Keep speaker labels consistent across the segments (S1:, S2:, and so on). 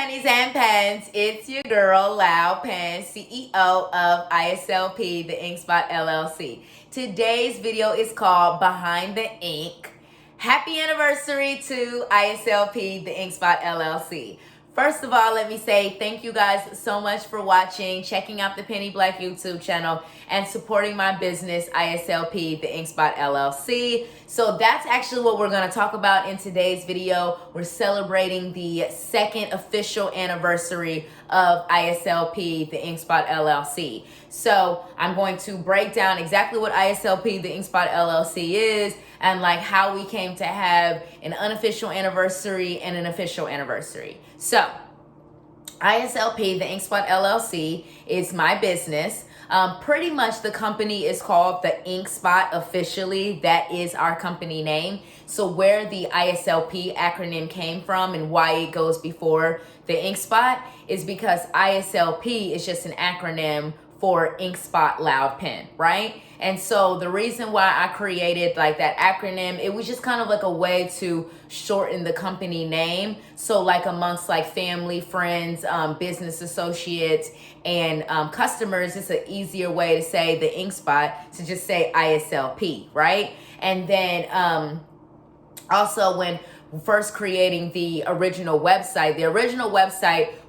S1: Pennies and Pens. It's your girl, Lau Pen, CEO of ISLP, the InkSpot LLC. Today's video is called Behind the Ink. Happy anniversary to ISLP, the InkSpot LLC. First of all, let me say thank you guys so much for watching, checking out the Penny Black YouTube channel, and supporting my business, ISLP, the InkSpot LLC. So that's actually what we're going to talk about in today's video. We're celebrating the second official anniversary of ISLP, the InkSpot LLC. So I'm going to break down exactly what ISLP, the InkSpot LLC is, and like how we came to have an unofficial anniversary and an official anniversary. So ISLP, the InkSpot LLC, is my business. Pretty much the company is called the InkSpot officially. That is our company name. So where the ISLP acronym came from and why it goes before the InkSpot is because ISLP is just an acronym for InkSpot Loud Pen, right? And so the reason why I created like that acronym, it was just kind of like a way to shorten the company name. So like amongst like family, friends, business associates, and customers, it's an easier way to say the InkSpot to just say ISLP, right? And then also when first creating the original website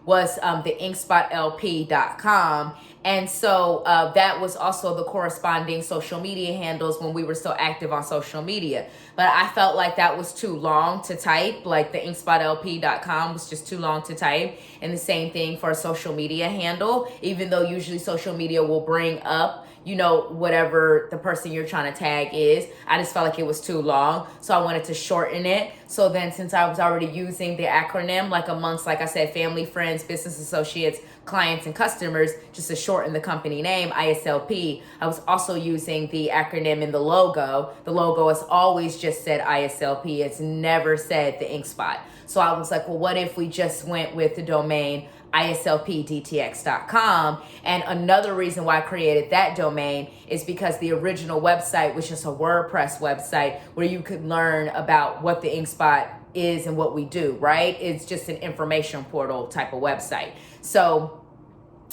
S1: was the inkspot.lp.com. And so that was also the corresponding social media handles when we were still active on social media. But I felt like that was too long to type, like the inkspot.lp.com was just too long to type. And the same thing for a social media handle, even though usually social media will bring up, you know, whatever the person you're trying to tag is. I just felt like it was too long, so I wanted to shorten it. So then since I was already using the acronym, like amongst, like I said, family, friends, business associates, clients, and customers, just to shorten the company name, ISLP, I was also using the acronym in the logo. The logo has always just said ISLP. It's never said the InkSpot. So I was like, well, what if we just went with the domain islpdtx.com? And another reason why I created that domain is because the original website was just a WordPress website where you could learn about what the InkSpot is and what we do, right? It's just an information portal type of website. So,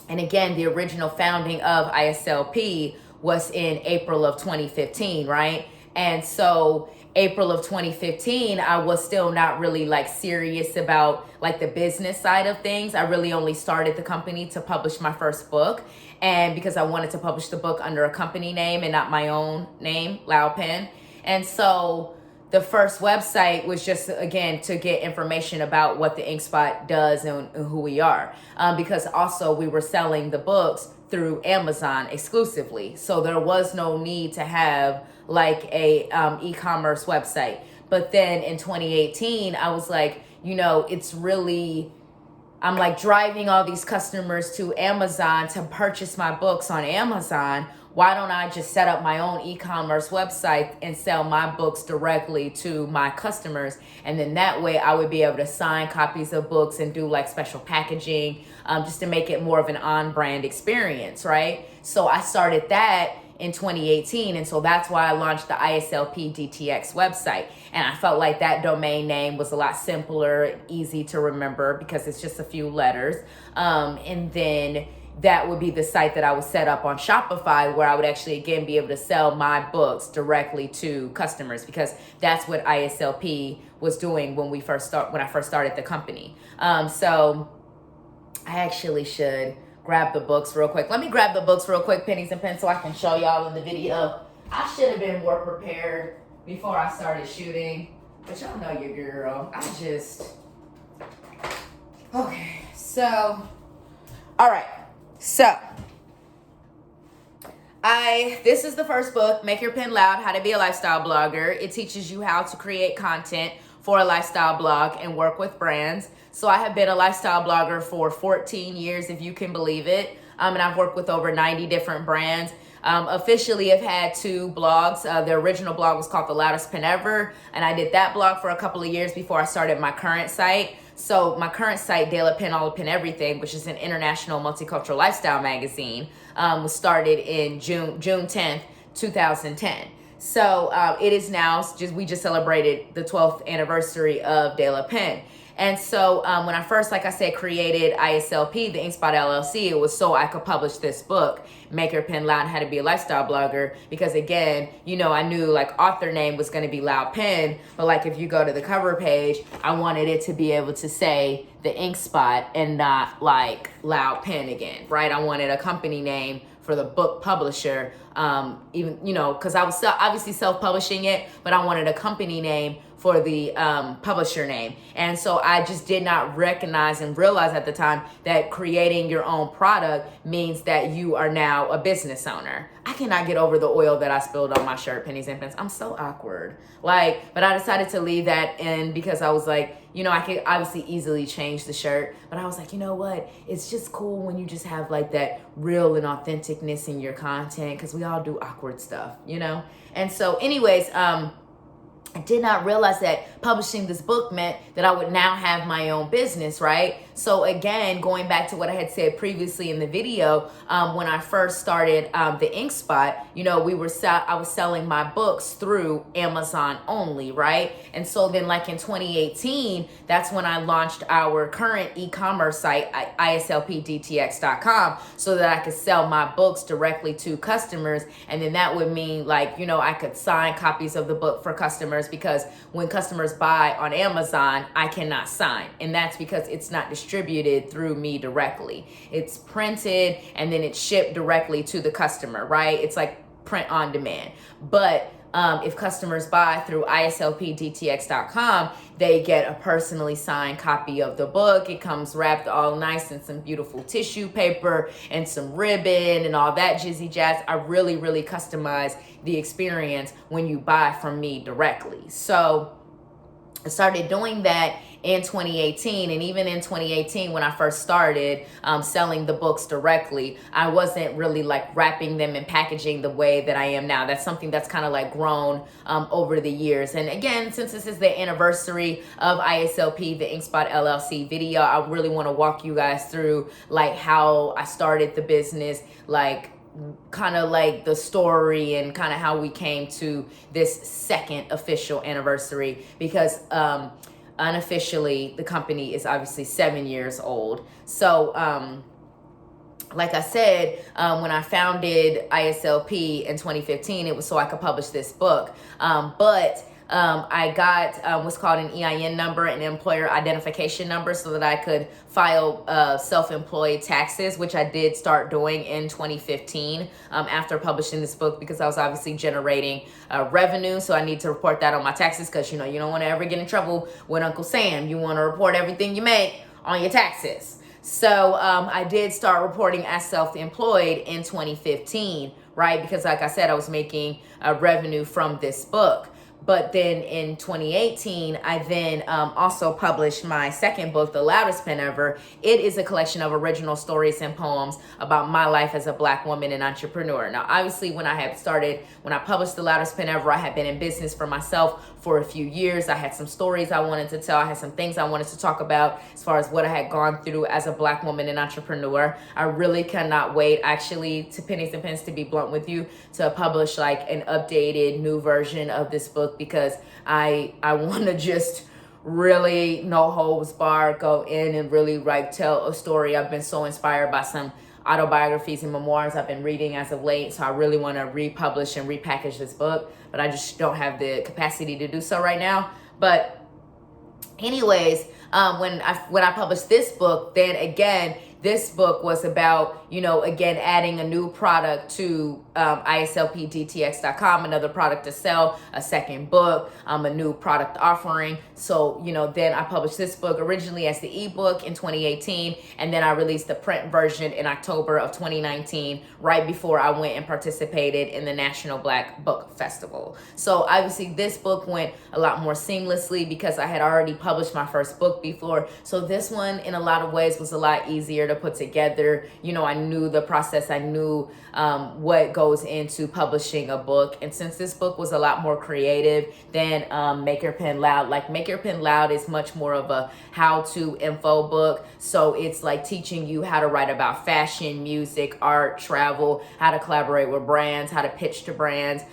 S1: and again, the original founding of ISLP was in April of 2015, right? And so April of 2015, I was still not really like serious about like the business side of things. I really only started the company to publish my first book. And because I wanted to publish the book under a company name and not my own name, Loud Pen. And so the first website was just, again, to get information about what the InkSpot does and who we are. Because also we were selling the books through Amazon exclusively. So there was no need to have like a e-commerce website. But then in 2018, I was like, you know, I'm like driving all these customers to Amazon to purchase my books on Amazon. Why don't I just set up my own e-commerce website and sell my books directly to my customers? And then that way I would be able to sign copies of books and do like special packaging, just to make it more of an on-brand experience, right? So I started that in 2018. And so that's why I launched the ISLP DTX website. And I felt like that domain name was a lot simpler, easy to remember because it's just a few letters. And then that would be the site that I would set up on Shopify, where I would actually, again, be able to sell my books directly to customers, because that's what ISLP was doing when I first started the company. So I actually should grab the books real quick. Let me grab the books real quick, Pennies and Pens, so I can show y'all in the video. I should have been more prepared before I started shooting, but y'all know your girl. Okay, so, all right. So, this is the first book, Make Your Pen Loud, How to Be a Lifestyle Blogger. It teaches you how to create content for a lifestyle blog and work with brands. So I have been a lifestyle blogger for 14 years, if you can believe it. And I've worked with over 90 different brands. Officially, I've had 2 blogs. The original blog was called The Loudest Pen Ever, and I did that blog for a couple of years before I started my current site. So my current site, De La Pen, All La Pen Everything, which is an international multicultural lifestyle magazine, was started in June 10th, 2010. So it is now, we just celebrated the 12th anniversary of De La Pen. And so when I first, like I said, created ISLP, the InkSpot LLC, it was so I could publish this book, Make Your Pen Loud, How to Be a Lifestyle Blogger. Because again, you know, I knew like author name was going to be Loud Pen, but like if you go to the cover page, I wanted it to be able to say the InkSpot and not like Loud Pen again, right? I wanted a company name for the book publisher, even, you know, because I was obviously self-publishing it, but I wanted a company name for the publisher name. And so I just did not recognize and realize at the time that creating your own product means that you are now a business owner. I cannot get over the oil that I spilled on my shirt, Pennies and Pens. I'm so awkward. Like, but I decided to leave that in because I was like, you know, I could obviously easily change the shirt, but I was like, you know what? It's just cool when you just have like that real and authenticness in your content, because we all do awkward stuff, you know? And so anyways, I did not realize that publishing this book meant that I would now have my own business, right? So again, going back to what I had said previously in the video, when I first started the InkSpot, you know, I was selling my books through Amazon only, right? And so then like in 2018, that's when I launched our current e-commerce site, ISLPDTX.com, so that I could sell my books directly to customers. And then that would mean like, you know, I could sign copies of the book for customers, because when customers buy on Amazon, I cannot sign. And that's because it's not distributed through me directly. It's printed and then it's shipped directly to the customer, right? It's like print on demand. But if customers buy through ISLPDTX.com, they get a personally signed copy of the book. It comes wrapped all nice in some beautiful tissue paper and some ribbon and all that jizzy jazz. I really, really customize the experience when you buy from me directly. So I started doing that in 2018, and even in 2018 when I first started selling the books directly, I wasn't really like wrapping them and packaging the way that I am now. That's something that's kind of like grown over the years. And again, since this is the anniversary of ISLP, the InkSpot LLC video, I really want to walk you guys through like how I started the business, like kind of like the story and kind of how we came to this second official anniversary, because unofficially the company is obviously 7 years old. So like I said, when I founded ISLP in 2015, it was so I could publish this book. But I got what's called an EIN number, an employer identification number, so that I could file self-employed taxes, which I did start doing in 2015 after publishing this book, because I was obviously generating revenue. So I need to report that on my taxes, because you know, you don't want to ever get in trouble with Uncle Sam. You want to report everything you make on your taxes. So I did start reporting as self-employed in 2015, right? Because like I said, I was making revenue from this book. But then in 2018, I then also published my second book, The Loudest Pen Ever. It is a collection of original stories and poems about my life as a Black woman and entrepreneur. Now, obviously, when I published The Loudest Pen Ever, I had been in business for myself for a few years. I had some stories I wanted to tell. I had some things I wanted to talk about as far as what I had gone through as a Black woman and entrepreneur. I really cannot wait, actually, to Pennies and Pens, to be blunt with you, to publish like an updated new version of this book, because I want to just really, no holds barred, go in and really like tell a story. I've been so inspired by some autobiographies and memoirs I've been reading as of late, so I really want to republish and repackage this book, but I just don't have the capacity to do so right now. But anyways, when I published this book, then again, this book was about, you know, again, adding a new product to ISLPDTX.com, another product to sell, a second book, a new product offering. So, you know, then I published this book originally as the ebook in 2018, and then I released the print version in October of 2019, right before I went and participated in the National Black Book Festival. So obviously this book went a lot more seamlessly because I had already published my first book before. So this one, in a lot of ways, was a lot easier to to put together. You know, I knew the process. I knew what goes into publishing a book. And since this book was a lot more creative than Make Your Pen Loud, like Make Your Pen Loud is much more of a how-to info book. So it's like teaching you how to write about fashion, music, art, travel, how to collaborate with brands, how to pitch to brands,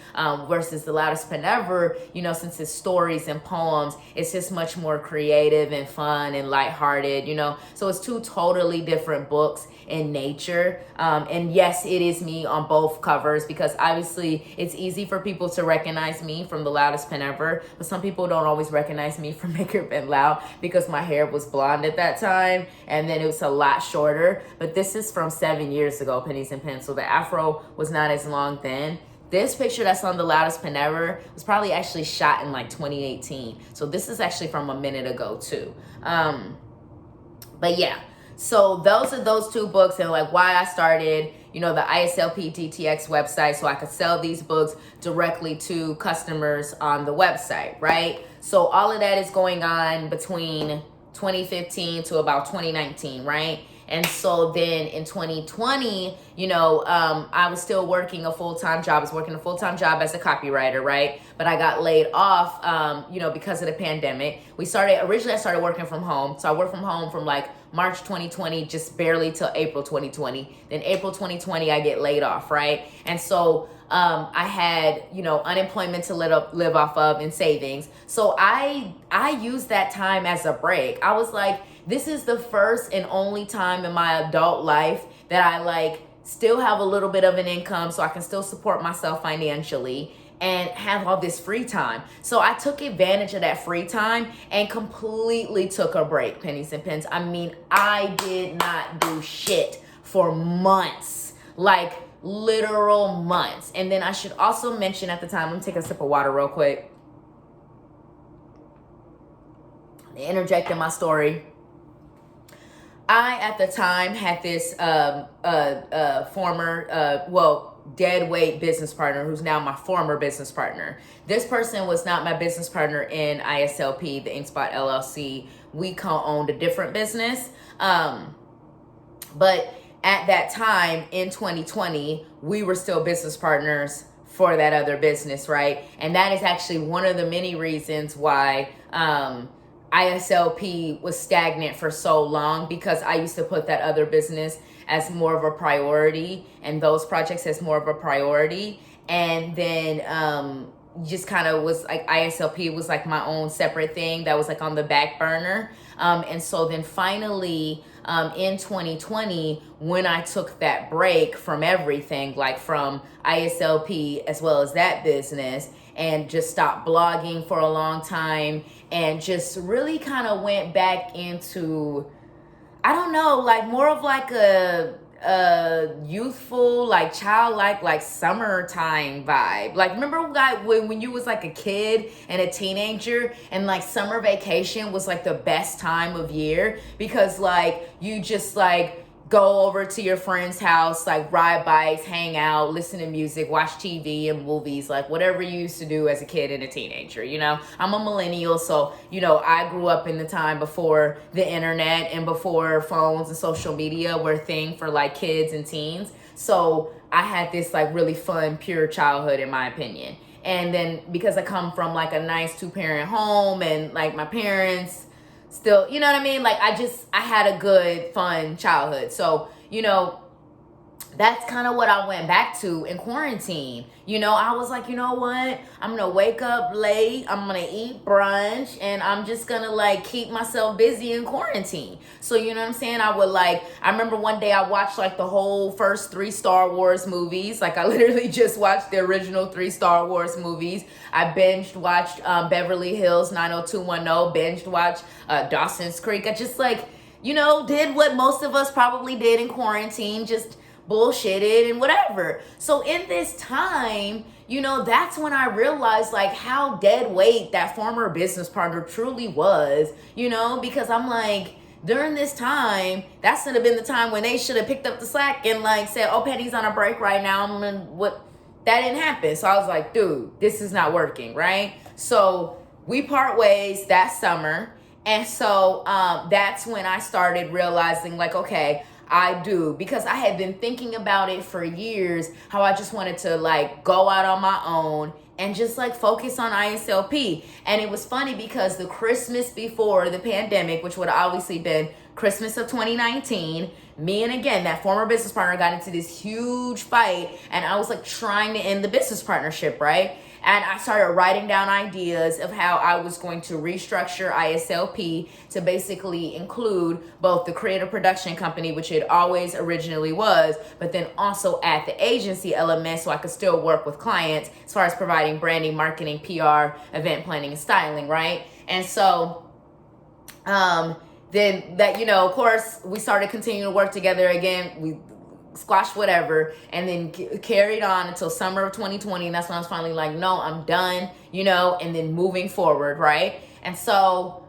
S1: versus The Loudest Pen Ever, you know, since it's stories and poems, it's just much more creative and fun and lighthearted, you know. So it's two totally different books in nature. And yes, it is me on both covers, because obviously it's easy for people to recognize me from The Loudest Pen Ever, but some people don't always recognize me from Make Your Pen Loud because my hair was blonde at that time and then it was a lot shorter. But this is from 7 years ago, Pennies and Pens, so the afro was not as long then. This picture that's on The Loudest Pen Ever was probably actually shot in like 2018. So this is actually from a minute ago too. But yeah, so those are those two books, and like why I started, you know, the ISLP DTX website, so I could sell these books directly to customers on the website, right? So all of that is going on between 2015 to about 2019, right? And so then in 2020, you know, I was still working a full-time job. I was working a full-time job as a copywriter, right? But I got laid off, you know, because of the pandemic. Originally I started working from home. So I worked from home from like March 2020, just barely till April 2020. Then April 2020, I get laid off, right? And so I had, you know, unemployment to live off of and savings. So I used that time as a break. I was like, this is the first and only time in my adult life that I like still have a little bit of an income, so I can still support myself financially and have all this free time. So I took advantage of that free time and completely took a break, Pennies and Pens. I mean, I did not do shit for months, like literal months. And then I should also mention at the time, let me take a sip of water real quick. Interject in my story. I, at the time, had this former, dead weight business partner who's now my former business partner. This person was not my business partner in ISLP, the InkSpot LLC. We co-owned a different business. But at that time, in 2020, we were still business partners for that other business, right? And that is actually one of the many reasons why ISLP was stagnant for so long, because I used to put that other business as more of a priority and those projects as more of a priority. And then just kind of was like ISLP was like my own separate thing that was like on the back burner. And so then finally in 2020, when I took that break from everything, like from ISLP as well as that business, and just stopped blogging for a long time and just really kind of went back into, I don't know, like more of like a youthful, like childlike, like summertime vibe. Like remember like when you was like a kid and a teenager and like summer vacation was like the best time of year, because like you just like go over to your friend's house, like ride bikes, hang out, listen to music, watch TV and movies, like whatever you used to do as a kid and a teenager, you know? I'm a millennial, so, you know, I grew up in the time before the internet and before phones and social media were a thing for like kids and teens. So I had this like really fun, pure childhood in my opinion. And then because I come from like a nice 2-parent home and like my parents still, you know what I mean? Like I had a good, fun childhood. So, you know, that's kind of what I went back to in quarantine. You know, I was like, you know what? I'm going to wake up late. I'm going to eat brunch and I'm just going to like keep myself busy in quarantine. So, you know what I'm saying? I remember one day I watched like the whole first 3 Star Wars movies. Like I literally just watched the original 3 Star Wars movies. I binged watched Beverly Hills 90210, binged watched Dawson's Creek. I just like, you know, did what most of us probably did in quarantine, just bullshitted and whatever. So in this time, you know, that's when I realized like how dead weight that former business partner truly was, you know, because I'm like, during this time, that should have been the time when they should have picked up the slack and like said, oh, Penny's on a break right now. That didn't happen. So I was like, dude, this is not working, right? So we part ways that summer. And so that's when I started realizing like, okay, I do, because I had been thinking about it for years, how I just wanted to like go out on my own and just like focus on ISLP. And it was funny because the Christmas before the pandemic, which would have obviously been Christmas of 2019, me and again that former business partner got into this huge fight, and I was like trying to end the business partnership, right? And I started writing down ideas of how I was going to restructure ISLP to basically include both the creative production company, which it always originally was, but then also add the agency element so I could still work with clients as far as providing branding, marketing, PR, event planning, and styling, right? And so then that, of course, we started continuing to work together again. We squashed whatever, and then carried on until summer of 2020. And that's when I was finally like, no, I'm done, and then moving forward, right? And so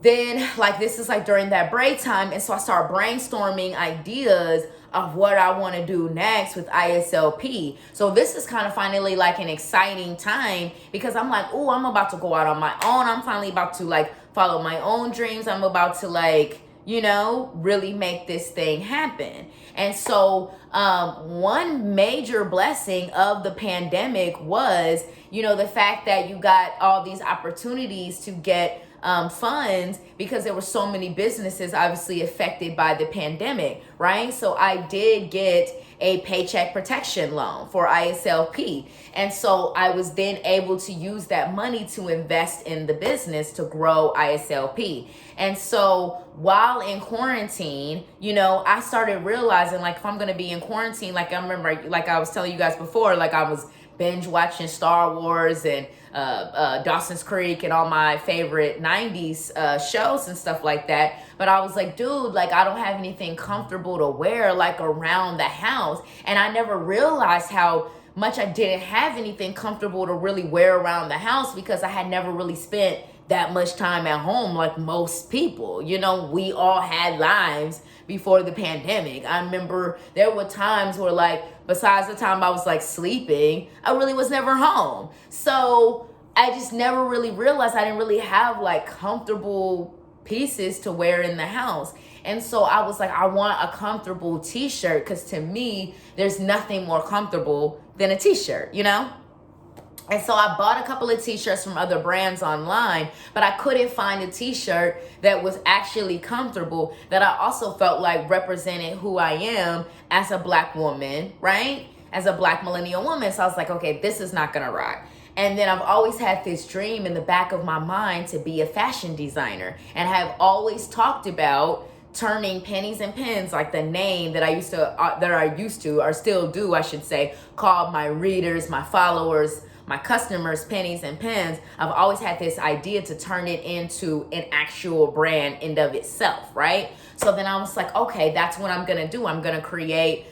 S1: then like this is like during that break time. And so I started brainstorming ideas of what I want to do next with ISLP. So this is kind of finally like an exciting time, because I'm like, oh, I'm about to go out on my own. I'm finally about to like follow my own dreams. I'm about to like, really make this thing happen. And so one major blessing of the pandemic was, the fact that you got all these opportunities to get funds, because there were so many businesses obviously affected by the pandemic, right? So I did get a paycheck protection loan for ISLP. And so I was then able to use that money to invest in the business to grow ISLP. And so while in quarantine, I started realizing like if I'm going to be in quarantine, like I remember, like I was telling you guys before, like I was binge watching Star Wars and Dawson's Creek and all my favorite 90s shows and stuff like that. But I was like, dude, like I don't have anything comfortable to wear like around the house. And I never realized how much I didn't have anything comfortable to really wear around the house, because I had never really spent that much time at home like most people. We all had lives before the pandemic. I remember there were times where like, besides the time I was like sleeping, I really was never home. So I just never really realized I didn't really have like comfortable pieces to wear in the house. And so I was like, I want a comfortable t-shirt, because to me, there's nothing more comfortable than a t-shirt, And so I bought a couple of t-shirts from other brands online, but I couldn't find a t-shirt that was actually comfortable, that I also felt like represented who I am as a Black woman, right? As a Black millennial woman. So I was like, okay, this is not gonna rock. And then I've always had this dream in the back of my mind to be a fashion designer, and have always talked about turning Pennies and Pens, like the name that I used to, or still do, I should say, call my readers, my followers, my customers, Pennies and Pens. I've always had this idea to turn it into an actual brand in of itself, right? So then I was like, okay, that's what I'm gonna do. I'm gonna create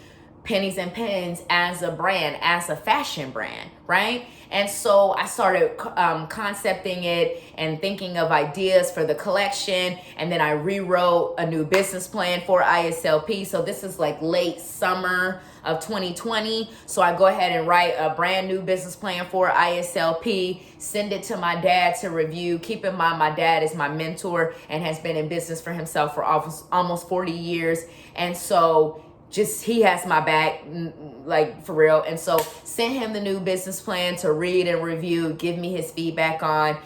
S1: Pennies and Pens as a brand, as a fashion brand, right? And so I started concepting it and thinking of ideas for the collection. And then I rewrote a new business plan for ISLP. So this is like late summer of 2020. So I go ahead and write a brand new business plan for ISLP, send it to my dad to review. Keep in mind, my dad is my mentor and has been in business for himself for almost 40 years. And so he has my back, like for real. And so sent him the new business plan to read and review, give me his feedback on,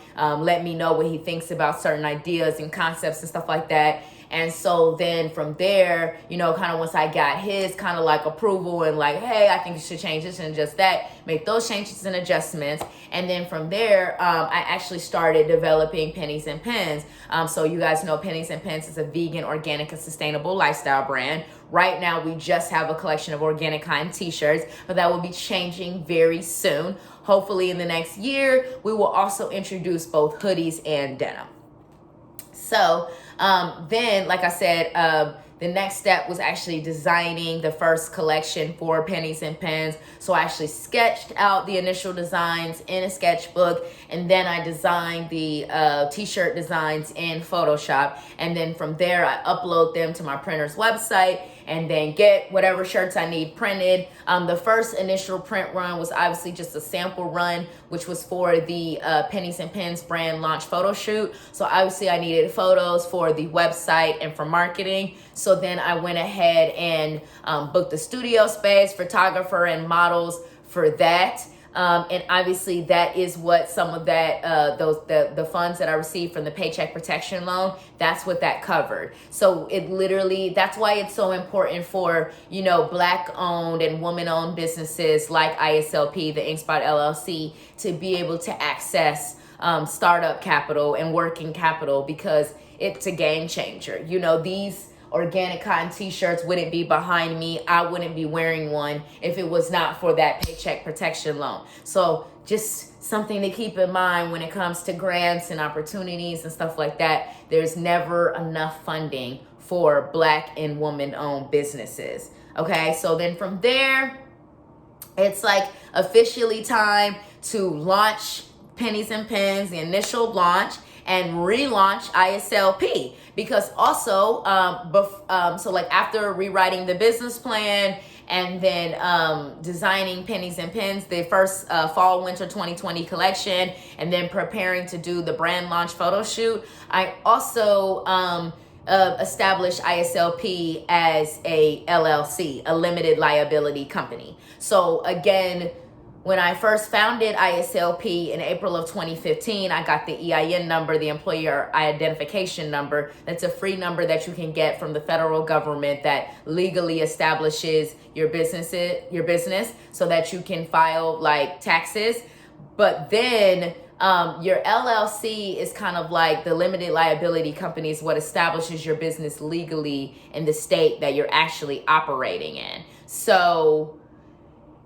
S1: let me know what he thinks about certain ideas and concepts and stuff like that. And so then from there, kind of once I got his kind of like approval and like, hey, I think you should change this and just that, make those changes and adjustments. And then from there, I actually started developing Pennies and Pens. So you guys know Pennies and Pens is a vegan, organic, and sustainable lifestyle brand. Right now, we just have a collection of organic cotton t-shirts, but that will be changing very soon. Hopefully in the next year, we will also introduce both hoodies and denim. So then, like I said, the next step was actually designing the first collection for Pennies and Pens. So I actually sketched out the initial designs in a sketchbook, and then I designed the t-shirt designs in Photoshop. And then from there, I upload them to my printer's website and then get whatever shirts I need printed. The first initial print run was obviously just a sample run, which was for the Pennies and Pens brand launch photo shoot. So obviously I needed photos for the website and for marketing. So then I went ahead and booked the studio space, photographer, and models for that. And obviously that is what some of that, the funds that I received from the Paycheck Protection Loan, that's what that covered. So it literally, that's why it's so important for, you know, Black owned and woman owned businesses like ISLP, the InkSpot LLC, to be able to access startup capital and working capital, because it's a game changer. You know, these organic cotton t-shirts wouldn't be behind me. I wouldn't be wearing one if it was not for that Paycheck Protection Loan. So just something to keep in mind when it comes to grants and opportunities and stuff like that. There's never enough funding for Black and woman-owned businesses. Okay, so then from there, it's like officially time to launch Pennies and Pens, the initial launch, and relaunch ISLP, because also so like after rewriting the business plan and then designing Pennies and Pens, the first fall winter 2020 collection, and then preparing to do the brand launch photo shoot, I also established ISLP as a LLC, a limited liability company. So again, when I first founded ISLP in April of 2015, I got the EIN number, the employer identification number. That's a free number that you can get from the federal government that legally establishes your business so that you can file like taxes. But then your LLC is kind of like the limited liability company, is what establishes your business legally in the state that you're actually operating in. So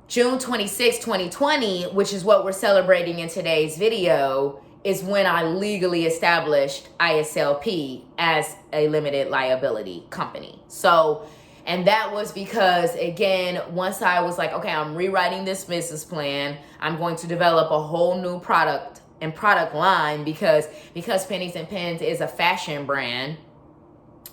S1: June 26, 2020, which is what we're celebrating in today's video, is when I legally established ISLP as a limited liability company. So, and that was because, again, once I was like, okay, I'm rewriting this business plan, I'm going to develop a whole new product and product line, because Pennies and Pens is a fashion brand,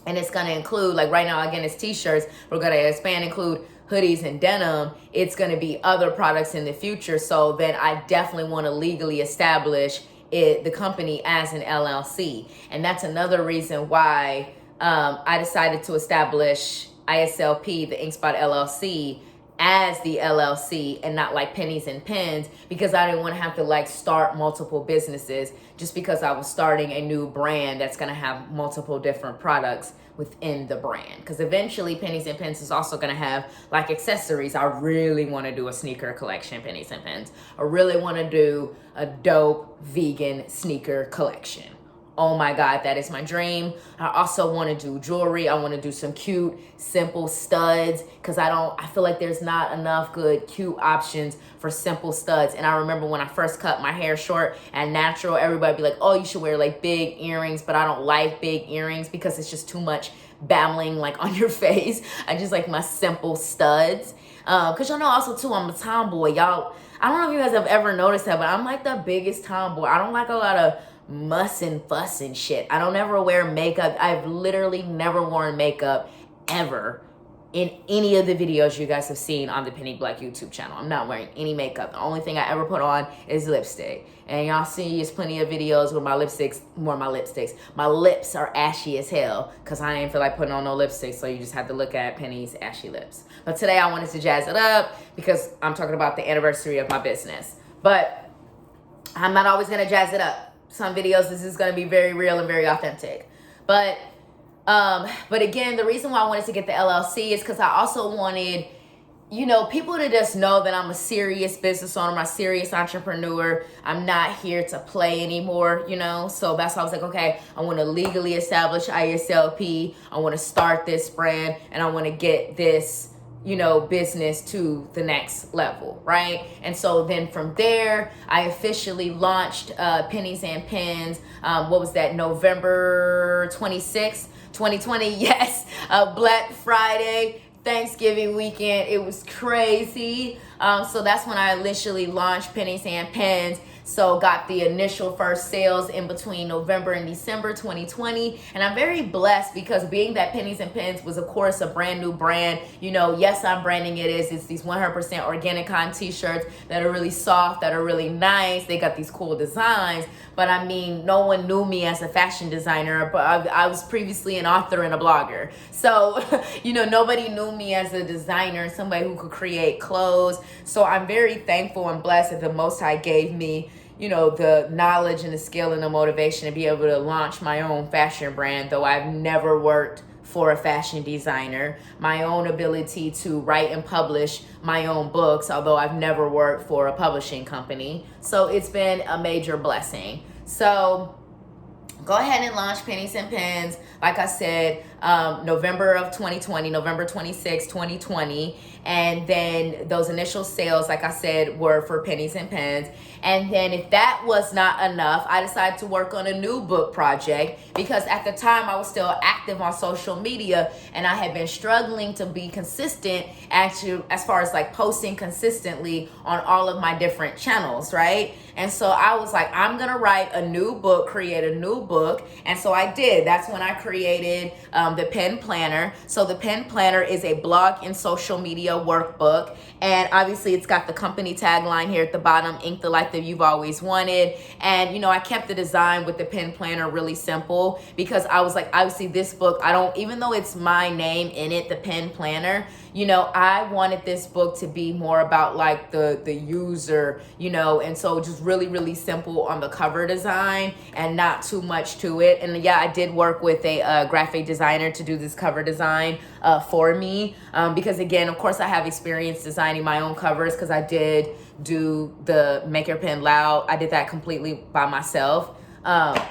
S1: and it's going to include, like right now, again, it's t-shirts. We're going to expand, include hoodies and denim. It's going to be other products in the future. So then I definitely want to legally establish the company as an LLC. And that's another reason why I decided to establish ISLP, the InkSpot LLC, as the LLC and not like Pennies and Pens, because I didn't want to have to like start multiple businesses just because I was starting a new brand that's going to have multiple different products within the brand. Because eventually Pennies and Pens is also going to have like accessories. I really want to do a sneaker collection, Pennies and Pens. I really want to do a dope vegan sneaker collection. Oh my God, that is my dream. I also want to do jewelry. I want to do some cute, simple studs, because I feel like there's not enough good, cute options for simple studs. And I remember when I first cut my hair short and natural, everybody be like, oh, you should wear like big earrings, but I don't like big earrings because it's just too much babbling like on your face. I just like my simple studs. Because y'all know also too, I'm a tomboy. Y'all, I don't know if you guys have ever noticed that, but I'm like the biggest tomboy. I don't like a lot of muss and fuss and shit. I don't ever wear makeup. I've literally never worn makeup ever in any of the videos you guys have seen on the Penny Black YouTube channel. I'm not wearing any makeup. The only thing I ever put on is lipstick. And y'all see there's plenty of videos where my lips are ashy as hell because I didn't feel like putting on no lipstick, so you just have to look at Penny's ashy lips. But today I wanted to jazz it up because I'm talking about the anniversary of my business. But I'm not always gonna jazz it up. Some videos, this is going to be very real and very authentic. But again, the reason why I wanted to get the LLC is because I also wanted, you know, people to just know that I'm a serious business owner, I'm a serious entrepreneur. I'm not here to play anymore, you know? So that's why I was like, okay, I want to legally establish ISLP. I want to start this brand, and I want to get this, you know, business to the next level, right? And so then from there, I officially launched Pennies and Pens. What was that? November 26th, 2020. Yes, Black Friday, Thanksgiving weekend. It was crazy. So that's when I initially launched Pennies and Pens. So got the initial first sales in between November and December 2020. And I'm very blessed because being that Pennies and Pens was, of course, a brand new brand, you know, yes, I'm branding it's these 100% organic cotton t-shirts that are really soft, that are really nice. They got these cool designs. But I mean, no one knew me as a fashion designer, but I was previously an author and a blogger. So, you know, nobody knew me as a designer, somebody who could create clothes. So I'm very thankful and blessed that the Most High gave me, you know, the knowledge and the skill and the motivation to be able to launch my own fashion brand, though I've never worked for a fashion designer, my own ability to write and publish my own books, although I've never worked for a publishing company. So it's been a major blessing. So go ahead and launch Pennies and Pens. Like I said, November of 2020, November 26, 2020. And then those initial sales, like I said, were for Pennies and Pens. And then if that was not enough, I decided to work on a new book project because at the time I was still active on social media and I had been struggling to be consistent actually as far as like posting consistently on all of my different channels, right? And so I was like, I'm gonna write a new book, create a new book. And so I did. That's when I created the Pen Planner. So the Pen Planner is a blog and social media workbook. And obviously it's got the company tagline here at the bottom, Ink the Life That You've Always Wanted. And, you know, I kept the design with the Pen Planner really simple because I was like, obviously this book, even though it's my name in it, the Pen Planner, you know, I wanted this book to be more about like the user, you know, and so just really, really simple on the cover design and not too much to it. And yeah, I did work with a graphic designer to do this cover design for me because again, of course I have experience designing my own covers because I did do the Make Your Pen Loud. I did that completely by myself,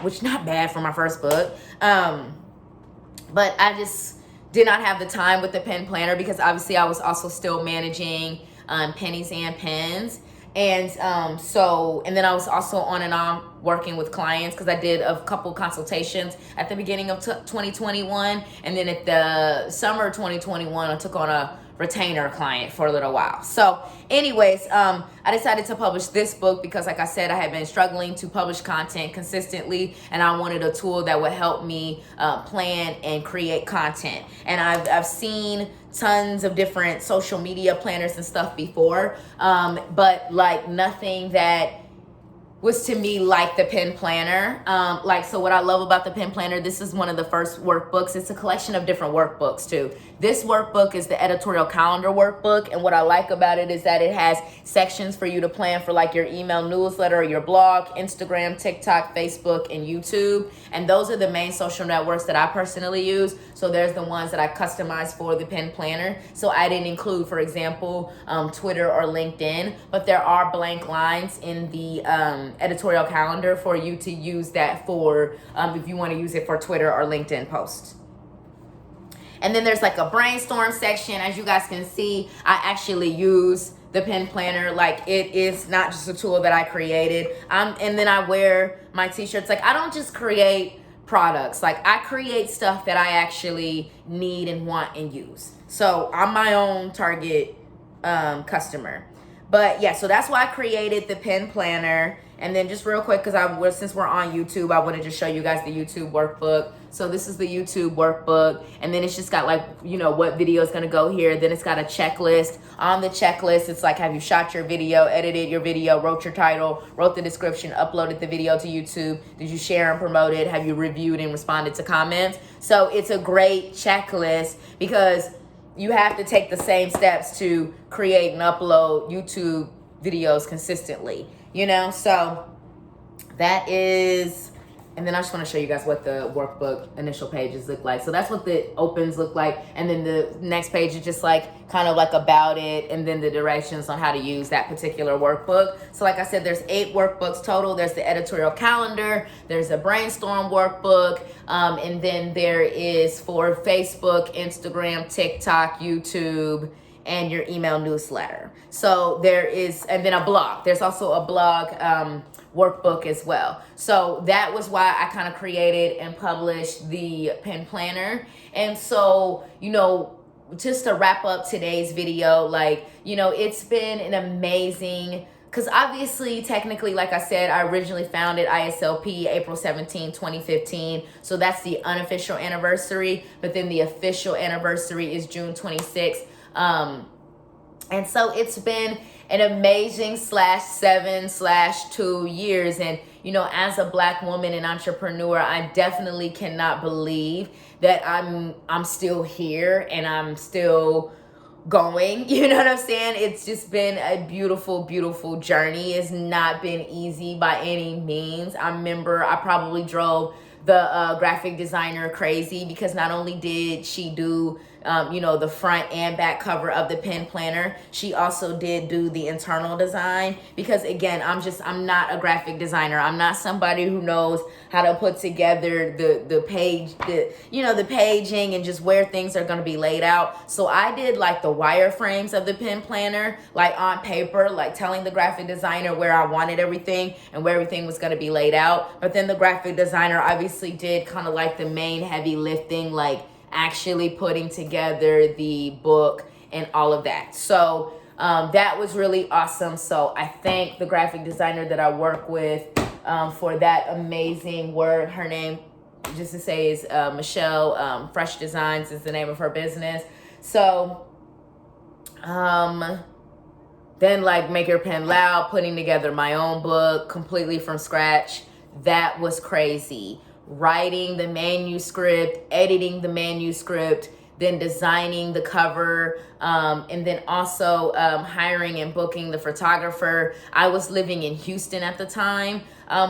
S1: which not bad for my first book. But I just did not have the time with the Pen Planner because obviously I was also still managing Pennies and Pens. And and then I was also on and on working with clients because I did a couple consultations at the beginning of 2021. And then at the summer 2021, I took on a retainer client for a little while. So anyways, I decided to publish this book because like I said, I had been struggling to publish content consistently and I wanted a tool that would help me plan and create content. And I've seen tons of different social media planners and stuff before, but like nothing that was to me like the Pen Planner. So what I love about the Pen Planner, this is one of the first workbooks. It's a collection of different workbooks too. This workbook is the editorial calendar workbook. And what I like about it is that it has sections for you to plan for like your email newsletter, your blog, Instagram, TikTok, Facebook, and YouTube. And those are the main social networks that I personally use. So there's the ones that I customize for the Pen Planner. So I didn't include, for example, Twitter or LinkedIn, but there are blank lines in the editorial calendar for you to use that for if you want to use it for Twitter or LinkedIn posts. And then there's like a brainstorm section. As you guys can see, I actually use the Pen Planner. Like it is not just a tool that I created. And then I wear my t-shirts. Like I don't just create products. Like I create stuff that I actually need and want and use. So I'm my own target customer. But yeah, so that's why I created the Pen Planner. And then just real quick, because since we're on YouTube, I want to just show you guys the YouTube workbook. So this is the YouTube workbook. And then it's just got like, you know, what video is going to go here. Then it's got a checklist. On the checklist, it's like, have you shot your video, edited your video, wrote your title, wrote the description, uploaded the video to YouTube? Did you share and promote it? Have you reviewed and responded to comments? So it's a great checklist because you have to take the same steps to create and upload YouTube videos consistently, you know? So that is, and then I just want to show you guys what the workbook initial pages look like. So that's what the opens look like. And then the next page is just like kind of like about it and then the directions on how to use that particular workbook. So like I said, there's 8 workbooks total. There's the editorial calendar, there's a brainstorm workbook, and then there is for Facebook, Instagram, TikTok, YouTube, and your email newsletter. So there is, and then a blog. There's also a blog workbook as well. So that was why I kind of created and published the Pen Planner. And so, you know, just to wrap up today's video, like, you know, it's been an amazing because obviously, technically, like I said, I originally founded ISLP April 17, 2015. So that's the unofficial anniversary. But then the official anniversary is June 26th. And so it's been an amazing /7/2 years. And, you know, as a Black woman and entrepreneur, I definitely cannot believe that I'm still here and I'm still going. You know what I'm saying? It's just been a beautiful, beautiful journey. It's not been easy by any means. I remember I probably drove the graphic designer crazy, because not only did she do you know, the front and back cover of the pen planner, she also did do the internal design. Because again, I'm not a graphic designer. I'm not somebody who knows how to put together the page, the paging and just where things are going to be laid out. So I did like the wireframes of the pen planner, like on paper, like telling the graphic designer where I wanted everything and where everything was going to be laid out. But then the graphic designer obviously did kind of like the main heavy lifting, like actually putting together the book and all of that. So that was really awesome. So I thank the graphic designer that I work with for that amazing work. Her name, just to say, is Michelle. Fresh Designs is the name of her business. So then like Make Your Pen Loud, putting together my own book completely from scratch. That was crazy. Writing the manuscript, editing the manuscript, then designing the cover, and then also hiring and booking the photographer. I was living in Houston at the time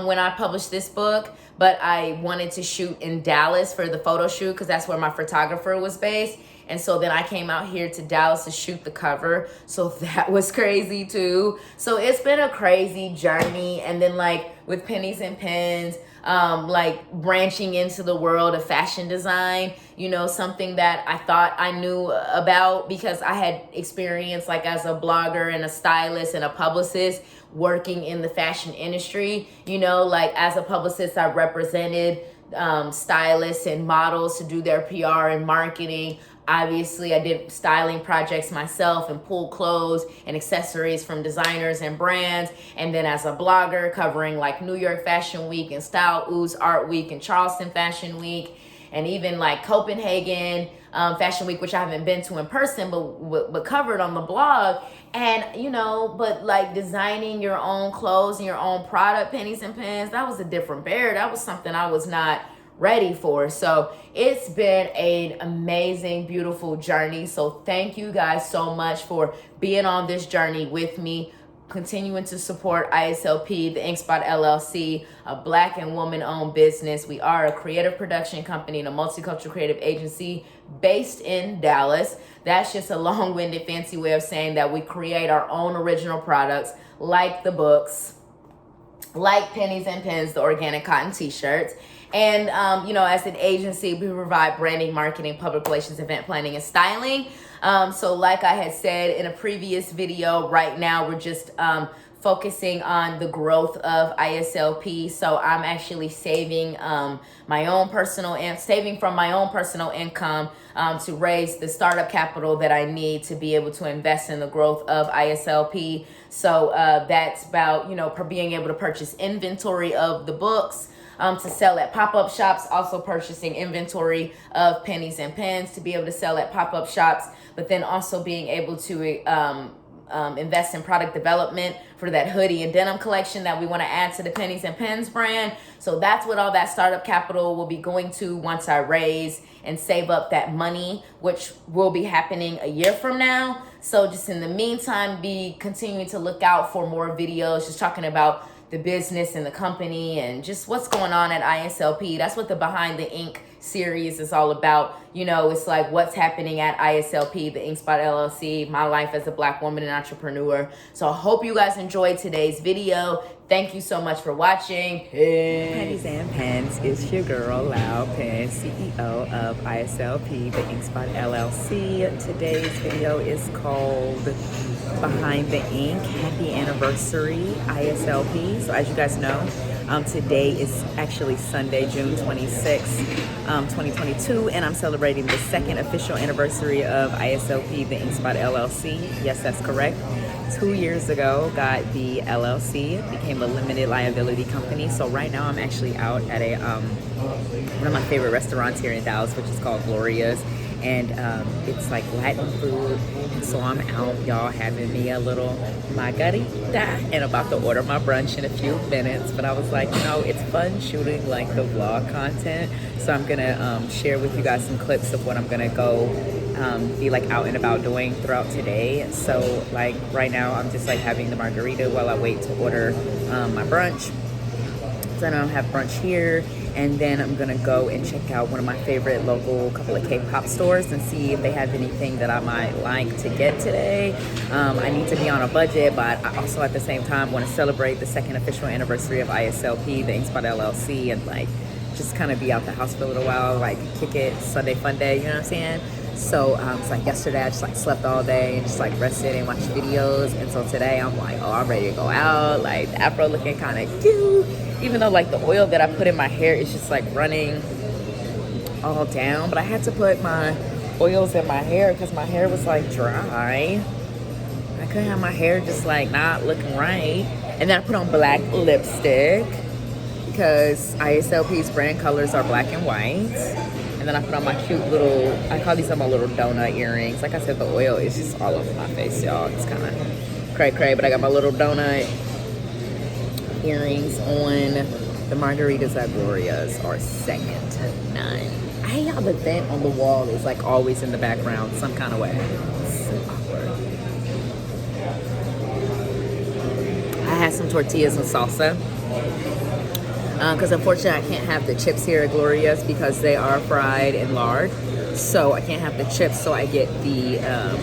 S1: when I published this book, but I wanted to shoot in Dallas for the photo shoot because that's where my photographer was based. And so then I came out here to Dallas to shoot the cover. So that was crazy too. So it's been a crazy journey. And then like with Pennies and Pens, like branching into the world of fashion design, you know, something that I thought I knew about because I had experience like as a blogger and a stylist and a publicist working in the fashion industry. You know, like as a publicist, I represented stylists and models to do their PR and marketing. Obviously, I did styling projects myself and pulled clothes and accessories from designers and brands. And then as a blogger, covering like New York Fashion Week and Style Ooze Art Week and Charleston Fashion Week, and even like Copenhagen Fashion Week, which I haven't been to in person, but covered on the blog. And, you know, but like designing your own clothes and your own product, Pennies and Pens, that was a different bear. That was something I was not ready for. So it's been an amazing, beautiful journey. So thank you guys so much for being on this journey with me, continuing to support ISLP, the InkSpot LLC, a Black and woman-owned business. We are a creative production company and a multicultural creative agency based in Dallas. That's just a long-winded, fancy way of saying that we create our own original products, like the books, like Pennies and Pens, the organic cotton t-shirts. And, you know, as an agency, we provide branding, marketing, public relations, event planning, and styling. So like I had said in a previous video, right now we're just focusing on the growth of ISLP. So I'm actually saving from my own personal income to raise the startup capital that I need to be able to invest in the growth of ISLP. So that's about, you know, being able to purchase inventory of the books, to sell at pop-up shops, also purchasing inventory of Pennies and Pens to be able to sell at pop-up shops, but then also being able to invest in product development for that hoodie and denim collection that we want to add to the Pennies and Pens brand. So that's what all that startup capital will be going to once I raise and save up that money, which will be happening a year from now. So just in the meantime, be continuing to look out for more videos, just talking about the business and the company and just what's going on at ISLP. That's what the Behind the Ink series is all about. You know, it's like what's happening at ISLP, the InkSpot LLC, my life as a Black woman and entrepreneur. So I hope you guys enjoyed today's video. Thank you so much for watching.
S2: Pennies and Pens, it's your girl, Loud Pen, CEO of ISLP, the InkSpot LLC. Today's video is called Behind the Ink. Happy anniversary, ISLP. So as you guys know, Today is actually Sunday, June 26th, 2022, and I'm celebrating the second official anniversary of ISLP, the InkSpot LLC. Yes, that's correct. 2 years ago, got the LLC, became a limited liability company. So right now I'm actually out at a one of my favorite restaurants here in Dallas, which is called Gloria's. And it's like Latin food, and so I'm out, y'all, having me a little margarita and about to order my brunch in a few minutes. But I was like, you know, it's fun shooting like the vlog content, so I'm gonna share with you guys some clips of what I'm gonna go be like out and about doing throughout today. So like right now I'm just like having the margarita while I wait to order my brunch. So I have brunch here, and then I'm gonna go and check out one of my favorite local couple of K-pop stores and see if they have anything that I might like to get today. I need to be on a budget, but I also at the same time want to celebrate the second official anniversary of ISLP, the InkSpot LLC, and like just kind of be out the house for a little while, like kick it, Sunday fun day, you know what I'm saying? So it's like yesterday I just like slept all day and just like rested and watched videos, and so today I'm like, oh, I'm ready to go out. Like the afro looking kind of cute, even though like the oil that I put in my hair is just like running all down, but I had to put my oils in my hair because my hair was like dry. I couldn't have my hair just like not looking right. And then I put on black lipstick because ISLP's brand colors are black and white. And then I put on my cute little, I call these my little donut earrings. Like I said, the oil is just all over my face, y'all. It's kind of cray-cray, but I got my little donut earrings on. The margaritas at Gloria's are second to none. I hate how the vent on the wall is like always in the background some kind of way. It's so awkward. I had some tortillas and salsa. Because unfortunately I can't have the chips here at Gloria's because they are fried in lard. So I can't have the chips, so I get the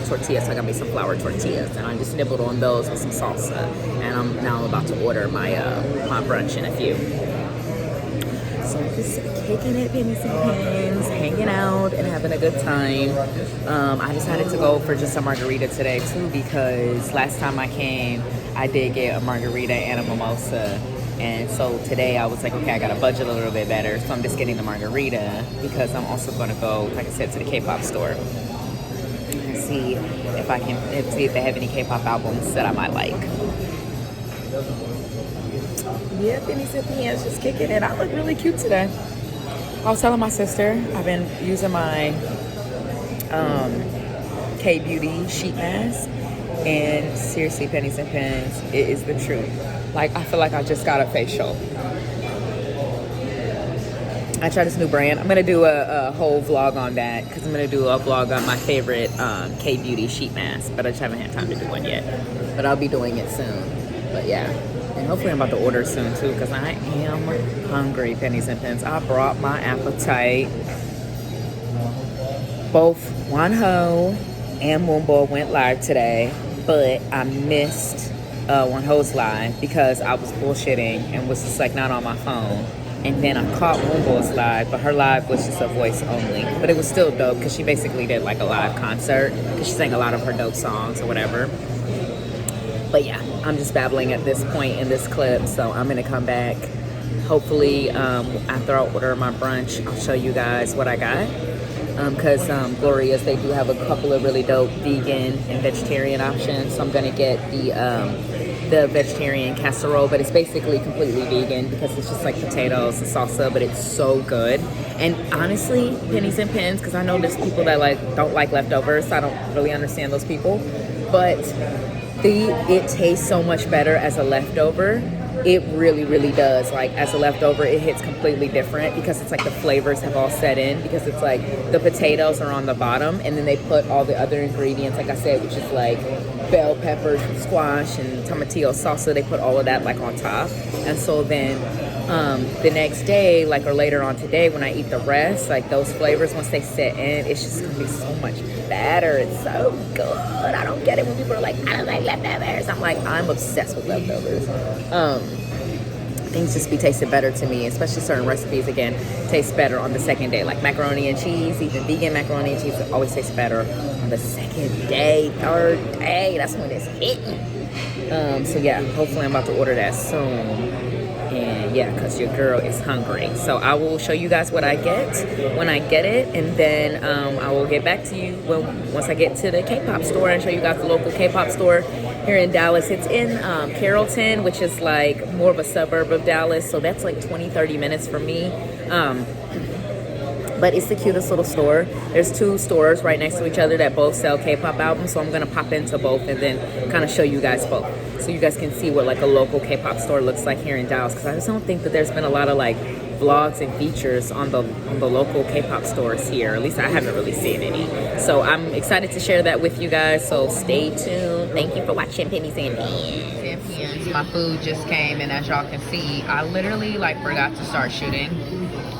S2: tortillas. So I got me some flour tortillas, and I just nibbled on those with some salsa. And I'm about to order my my brunch in a few. So I'm just kicking it, pennies and pens, hanging out and having a good time. I decided to go for just a margarita today too, because last time I came, I did get a margarita and a mimosa. And so today I was like, okay, I got to budget a little bit better. So I'm just getting the margarita because I'm also going to go, like I said, to the K-pop store and see if I can, see if they have any K-pop albums that I might like. Yeah, Pennies and Pens, just kicking it. I look really cute today. I was telling my sister, I've been using my K-Beauty sheet mask. And seriously, Pennies and Pens, it is the truth. Like, I feel like I just got a facial. I tried this new brand. I'm going to do a whole vlog on that because I'm going to do a vlog on my favorite K-Beauty sheet mask. But I just haven't had time to do one yet. But I'll be doing it soon. But yeah. And hopefully I'm about to order soon too because I am hungry, Pennies and Pens. I brought my appetite. Both Wonho and Moonbo went live today. But I missed Wonho's live because I was bullshitting and was just like not on my phone. And then I caught Moonbo's live, but her live was just a voice only. But it was still dope because she basically did like a live concert because she sang a lot of her dope songs or whatever. But yeah, I'm just babbling at this point in this clip, so I'm gonna come back. Hopefully, after I order my brunch, I'll show you guys what I got. Because Gloria's, they do have a couple of really dope vegan and vegetarian options. So I'm gonna get the vegetarian casserole, but it's basically completely vegan because it's just like potatoes and salsa, but it's so good. And honestly, Pennies and Pens, because I know there's people that like don't like leftovers. So I don't really understand those people, but it tastes so much better as a leftover. It really, really does. Like as a leftover, it hits completely different because it's like the flavors have all set in because it's like the potatoes are on the bottom and then they put all the other ingredients, like I said, which is like bell peppers and squash and tomatillo salsa. They put all of that like on top. And so then the next day, like or later on today when I eat the rest, like those flavors, once they set in, it's just gonna be so much better. It's so good. I don't get it when people are like, I don't like leftovers. I'm like, I'm obsessed with leftovers. Things just be tasting better to me, especially certain recipes, again, taste better on the second day. Like macaroni and cheese, even vegan macaroni and cheese, it always tastes better on the second day, third day. That's when it's hitting. So yeah, hopefully I'm about to order that soon. And yeah, because your girl is hungry. So I will show you guys what I get when I get it, and then I will get back to you once I get to the K-pop store and show you guys the local K-pop store here in Dallas. It's in Carrollton, which is like more of a suburb of Dallas, so that's like 20-30 minutes from me. But it's the cutest little store. There's 2 stores right next to each other that both sell K-pop albums, so I'm gonna pop into both and then kind of show you guys both, so you guys can see what like a local K-pop store looks like here in Dallas, because I just don't think that there's been a lot of like vlogs and features on the local K-pop stores here. At least I haven't really seen any. So I'm excited to share that with you guys, so stay tuned. Thank you for watching Pennies and Pens. My food just came, and as y'all can see, I literally like forgot to start shooting.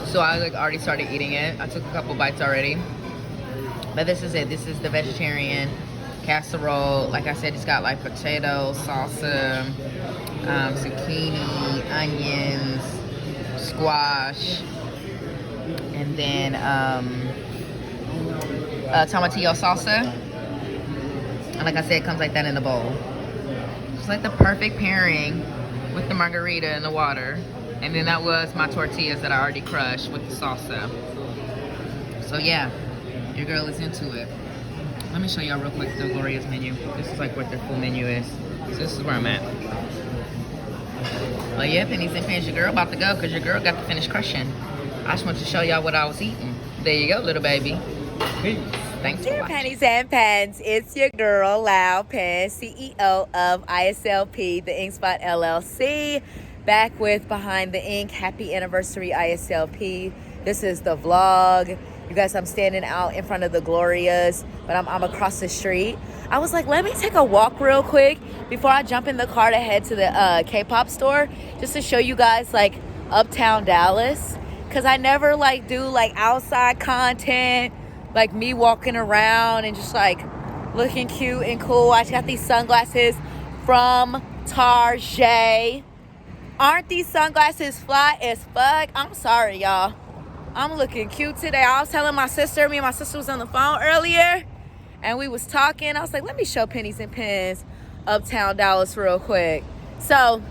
S2: So I like already started eating it. I took a couple bites already. But this is it. This is the vegetarian casserole. Like I said, it's got like potato, salsa, zucchini, onions, squash, and then tomatillo salsa. And like I said, it comes like that in the bowl. It's like the perfect pairing with the margarita and the water. And then that was my tortillas that I already crushed with the salsa. So yeah, your girl is into it. Let me show y'all real quick the Gloria's menu. This is like what their full menu is. So this is where I'm at. Oh yeah, Pennies and Pens, your girl about to go because your girl got to finish crushing. I just want to show y'all what I was eating. There you go, little baby. Peace. Thanks for watching.
S1: Pennies and Pens, it's your girl, Loud Pen, CEO of ISLP, the InkSpot LLC. Back with Behind the Ink. Happy anniversary, ISLP. This is the vlog. You guys, I'm standing out in front of the Glorias, but I'm across the street. I was like, let me take a walk real quick before I jump in the car to head to the K-pop store, just to show you guys like uptown Dallas, because I never like do like outside content, like me walking around and just like looking cute and cool. I got these sunglasses from Target. Aren't these sunglasses fly as fuck? I'm sorry, y'all. I'm looking cute today. I was telling my sister, me and my sister was on the phone earlier, and we was talking. I was like, let me show Pennies and Pens uptown Dallas real quick. So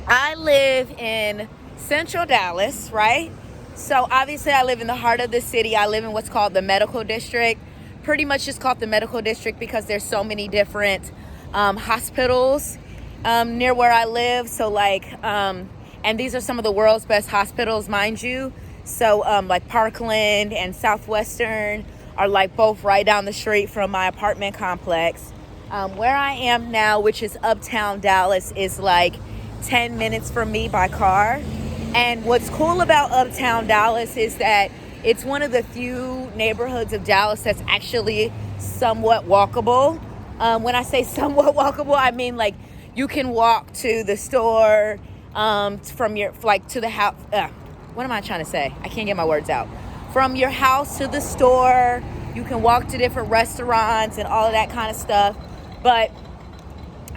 S1: I live in central Dallas, right? So obviously I live in the heart of the city. I live in what's called the medical district. Pretty much just called the medical district because there's so many different hospitals near where I live. So like, and these are some of the world's best hospitals, mind you. So like Parkland and Southwestern are like both right down the street from my apartment complex. Where I am now, which is uptown Dallas, is like 10 minutes from me by car. And what's cool about uptown Dallas is that it's one of the few neighborhoods of Dallas that's actually somewhat walkable. When I say somewhat walkable, I mean like you can walk to the store from your, like to the house. What am I trying to say? I can't get my words out. From your house to the store, you can walk to different restaurants and all of that kind of stuff. But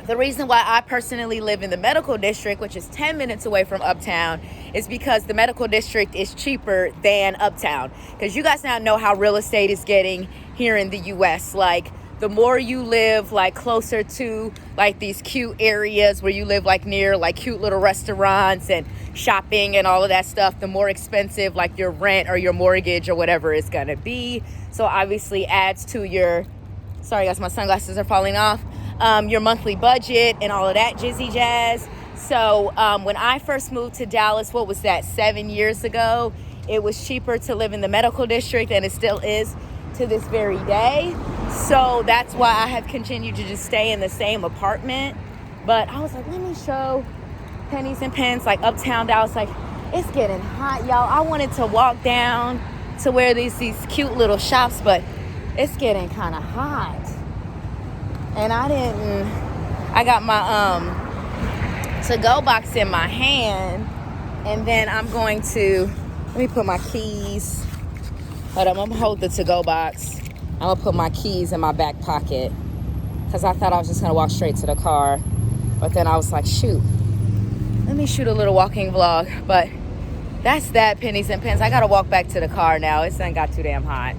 S1: the reason why I personally live in the medical district, which is 10 minutes away from uptown, is because the medical district is cheaper than uptown. Because you guys now know how real estate is getting here in the U.S. Like, the more you live like closer to like these cute areas where you live like near like cute little restaurants and shopping and all of that stuff, the more expensive like your rent or your mortgage or whatever is gonna be. So obviously adds to your, sorry guys, my sunglasses are falling off, your monthly budget and all of that jizzy jazz. So when I first moved to Dallas, what was that, 7 years ago, it was cheaper to live in the medical district, and it still is to this very day. So that's why I have continued to just stay in the same apartment. But I was like, let me show Pennies and Pens like uptown Dallas. Like, it's getting hot, y'all. I wanted to walk down to where these cute little shops, but it's getting kind of hot. And I got my to-go box in my hand, and then I'm going to, let me put my keys. Hold on, I'm gonna hold the to-go box. I'm gonna put my keys in my back pocket because I thought I was just gonna walk straight to the car. But then I was like, shoot, let me shoot a little walking vlog. But that's that, Pennies and Pens. I gotta walk back to the car now. It's done got too damn hot.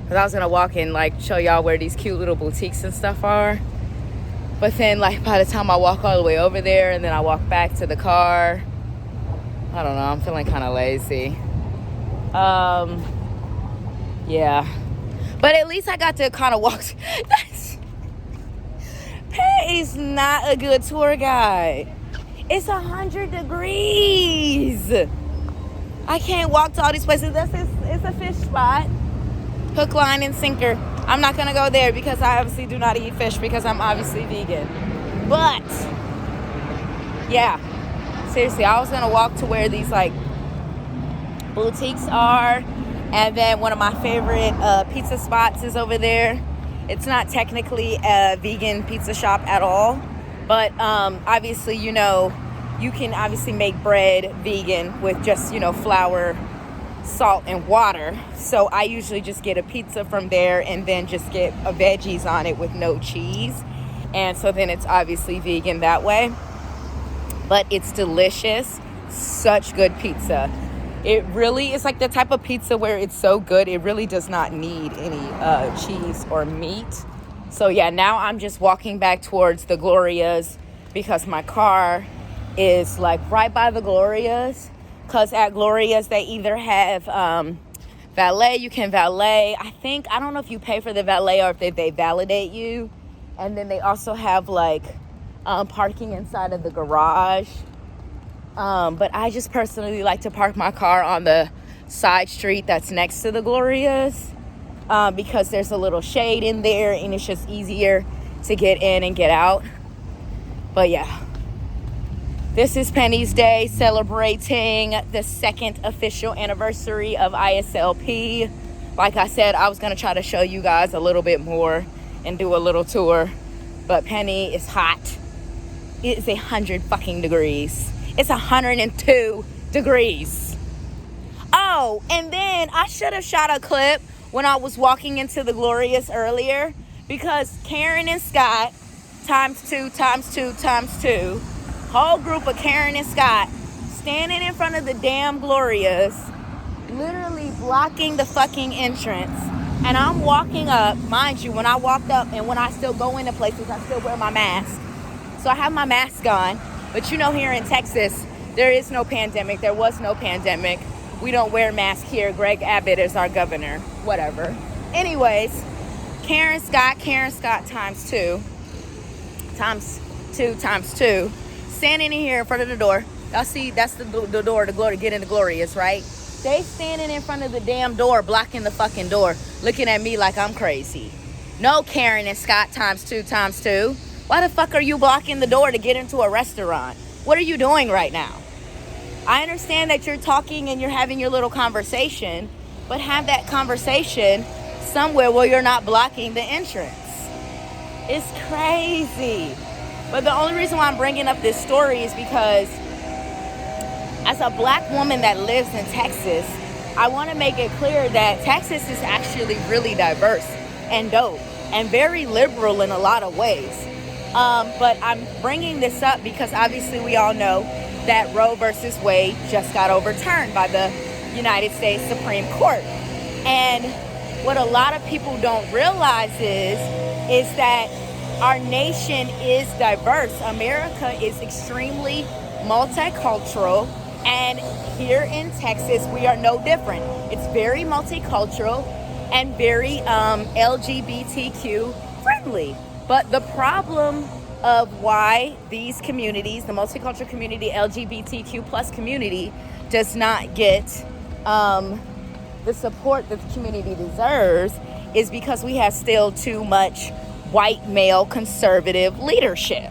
S1: Because I was gonna walk and like show y'all where these cute little boutiques and stuff are. But then like by the time I walk all the way over there and then I walk back to the car,
S2: I don't know. I'm feeling kind of lazy. Yeah. But at least I got to kind of walk. Penny's not a good tour guide. It's 100 degrees. I can't walk to all these places. It's a fish spot. Hook, line, and sinker. I'm not going to go there because I obviously do not eat fish because I'm obviously vegan. But, yeah. Seriously, I was going to walk to where these, like, boutiques are. And then one of my favorite pizza spots is over there. It's not technically a vegan pizza shop at all. But obviously, you know, you can obviously make bread vegan with just, you know, flour, salt, and water. So I usually just get a pizza from there and then just get a veggies on it with no cheese. And so then it's obviously vegan that way. But it's delicious. Such good pizza. It really is like the type of pizza where it's so good, it really does not need any cheese or meat. So yeah, now I'm just walking back towards the Glorias because my car is like right by the Glorias. Because at Glorias, they either have valet, you can valet. I don't know if you pay for the valet or if they validate you. And then they also have like parking inside of the garage. But I just personally like to park my car on the side street that's next to the Glorias because there's a little shade in there and it's just easier to get in and get out. But yeah, this is Penny's Day, celebrating the second official anniversary of ISLP. Like I said, I was going to try to show you guys a little bit more and do a little tour, but Penny is hot. It is 100 fucking degrees. It's 102 degrees. Oh, and then I should have shot a clip when I was walking into the Glorious earlier because Karen and Scott, times two, whole group of Karen and Scott standing in front of the damn Glorious, literally blocking the fucking entrance. And I'm walking up, mind you, when I walked up and when I still go into places, I still wear my mask. So I have my mask on. But you know, here in Texas, there is no pandemic. There was no pandemic. We don't wear masks here. Greg Abbott is our governor. Whatever. Anyways, Karen Scott times two, standing in here in front of the door. Y'all see, that's the door to glory, get into Glorious, right? They standing in front of the damn door, blocking the fucking door, looking at me like I'm crazy. No, Karen and Scott times two. Why the fuck are you blocking the door to get into a restaurant? What are you doing right now? I understand that you're talking and you're having your little conversation, but have that conversation somewhere where you're not blocking the entrance. It's crazy. But the only reason why I'm bringing up this story is because as a black woman that lives in Texas, I want to make it clear that Texas is actually really diverse and dope and very liberal in a lot of ways. But I'm bringing this up because obviously we all know that Roe versus Wade just got overturned by the United States Supreme Court. And what a lot of people don't realize is that our nation is diverse. America is extremely multicultural. And here in Texas, we are no different. It's very multicultural and very LGBTQ friendly. But the problem of why these communities, the multicultural community, LGBTQ plus community, does not get the support that the community deserves is because we have still too much white male conservative leadership.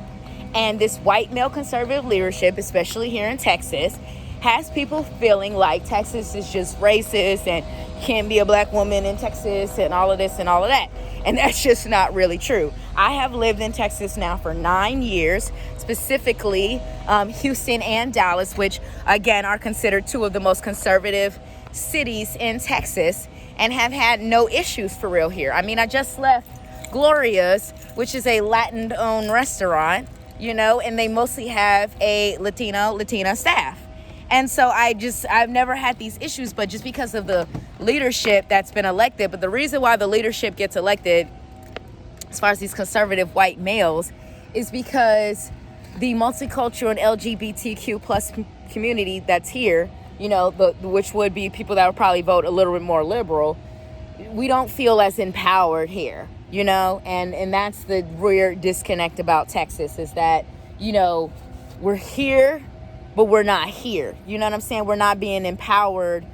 S2: And this white male conservative leadership, especially here in Texas, has people feeling like Texas is just racist and can't be a black woman in Texas and all of this and all of that. And that's just not really true. I have lived in Texas now for 9 years, specifically Houston and Dallas, which again are considered two of the most conservative cities in Texas, and have had no issues for real here. I mean, I just left Gloria's, which is a Latin-owned restaurant, you know, and they mostly have a Latina staff. And so I've never had these issues, but just because of the leadership that's been elected. But the reason why the leadership gets elected, as far as these conservative white males, is because the multicultural and LGBTQ plus community that's here, you know, which would be people that would probably vote a little bit more liberal, we don't feel as empowered here, you know, and that's the weird disconnect about Texas, is that, you know, we're here, but we're not here. You know what I'm saying? We're not being empowered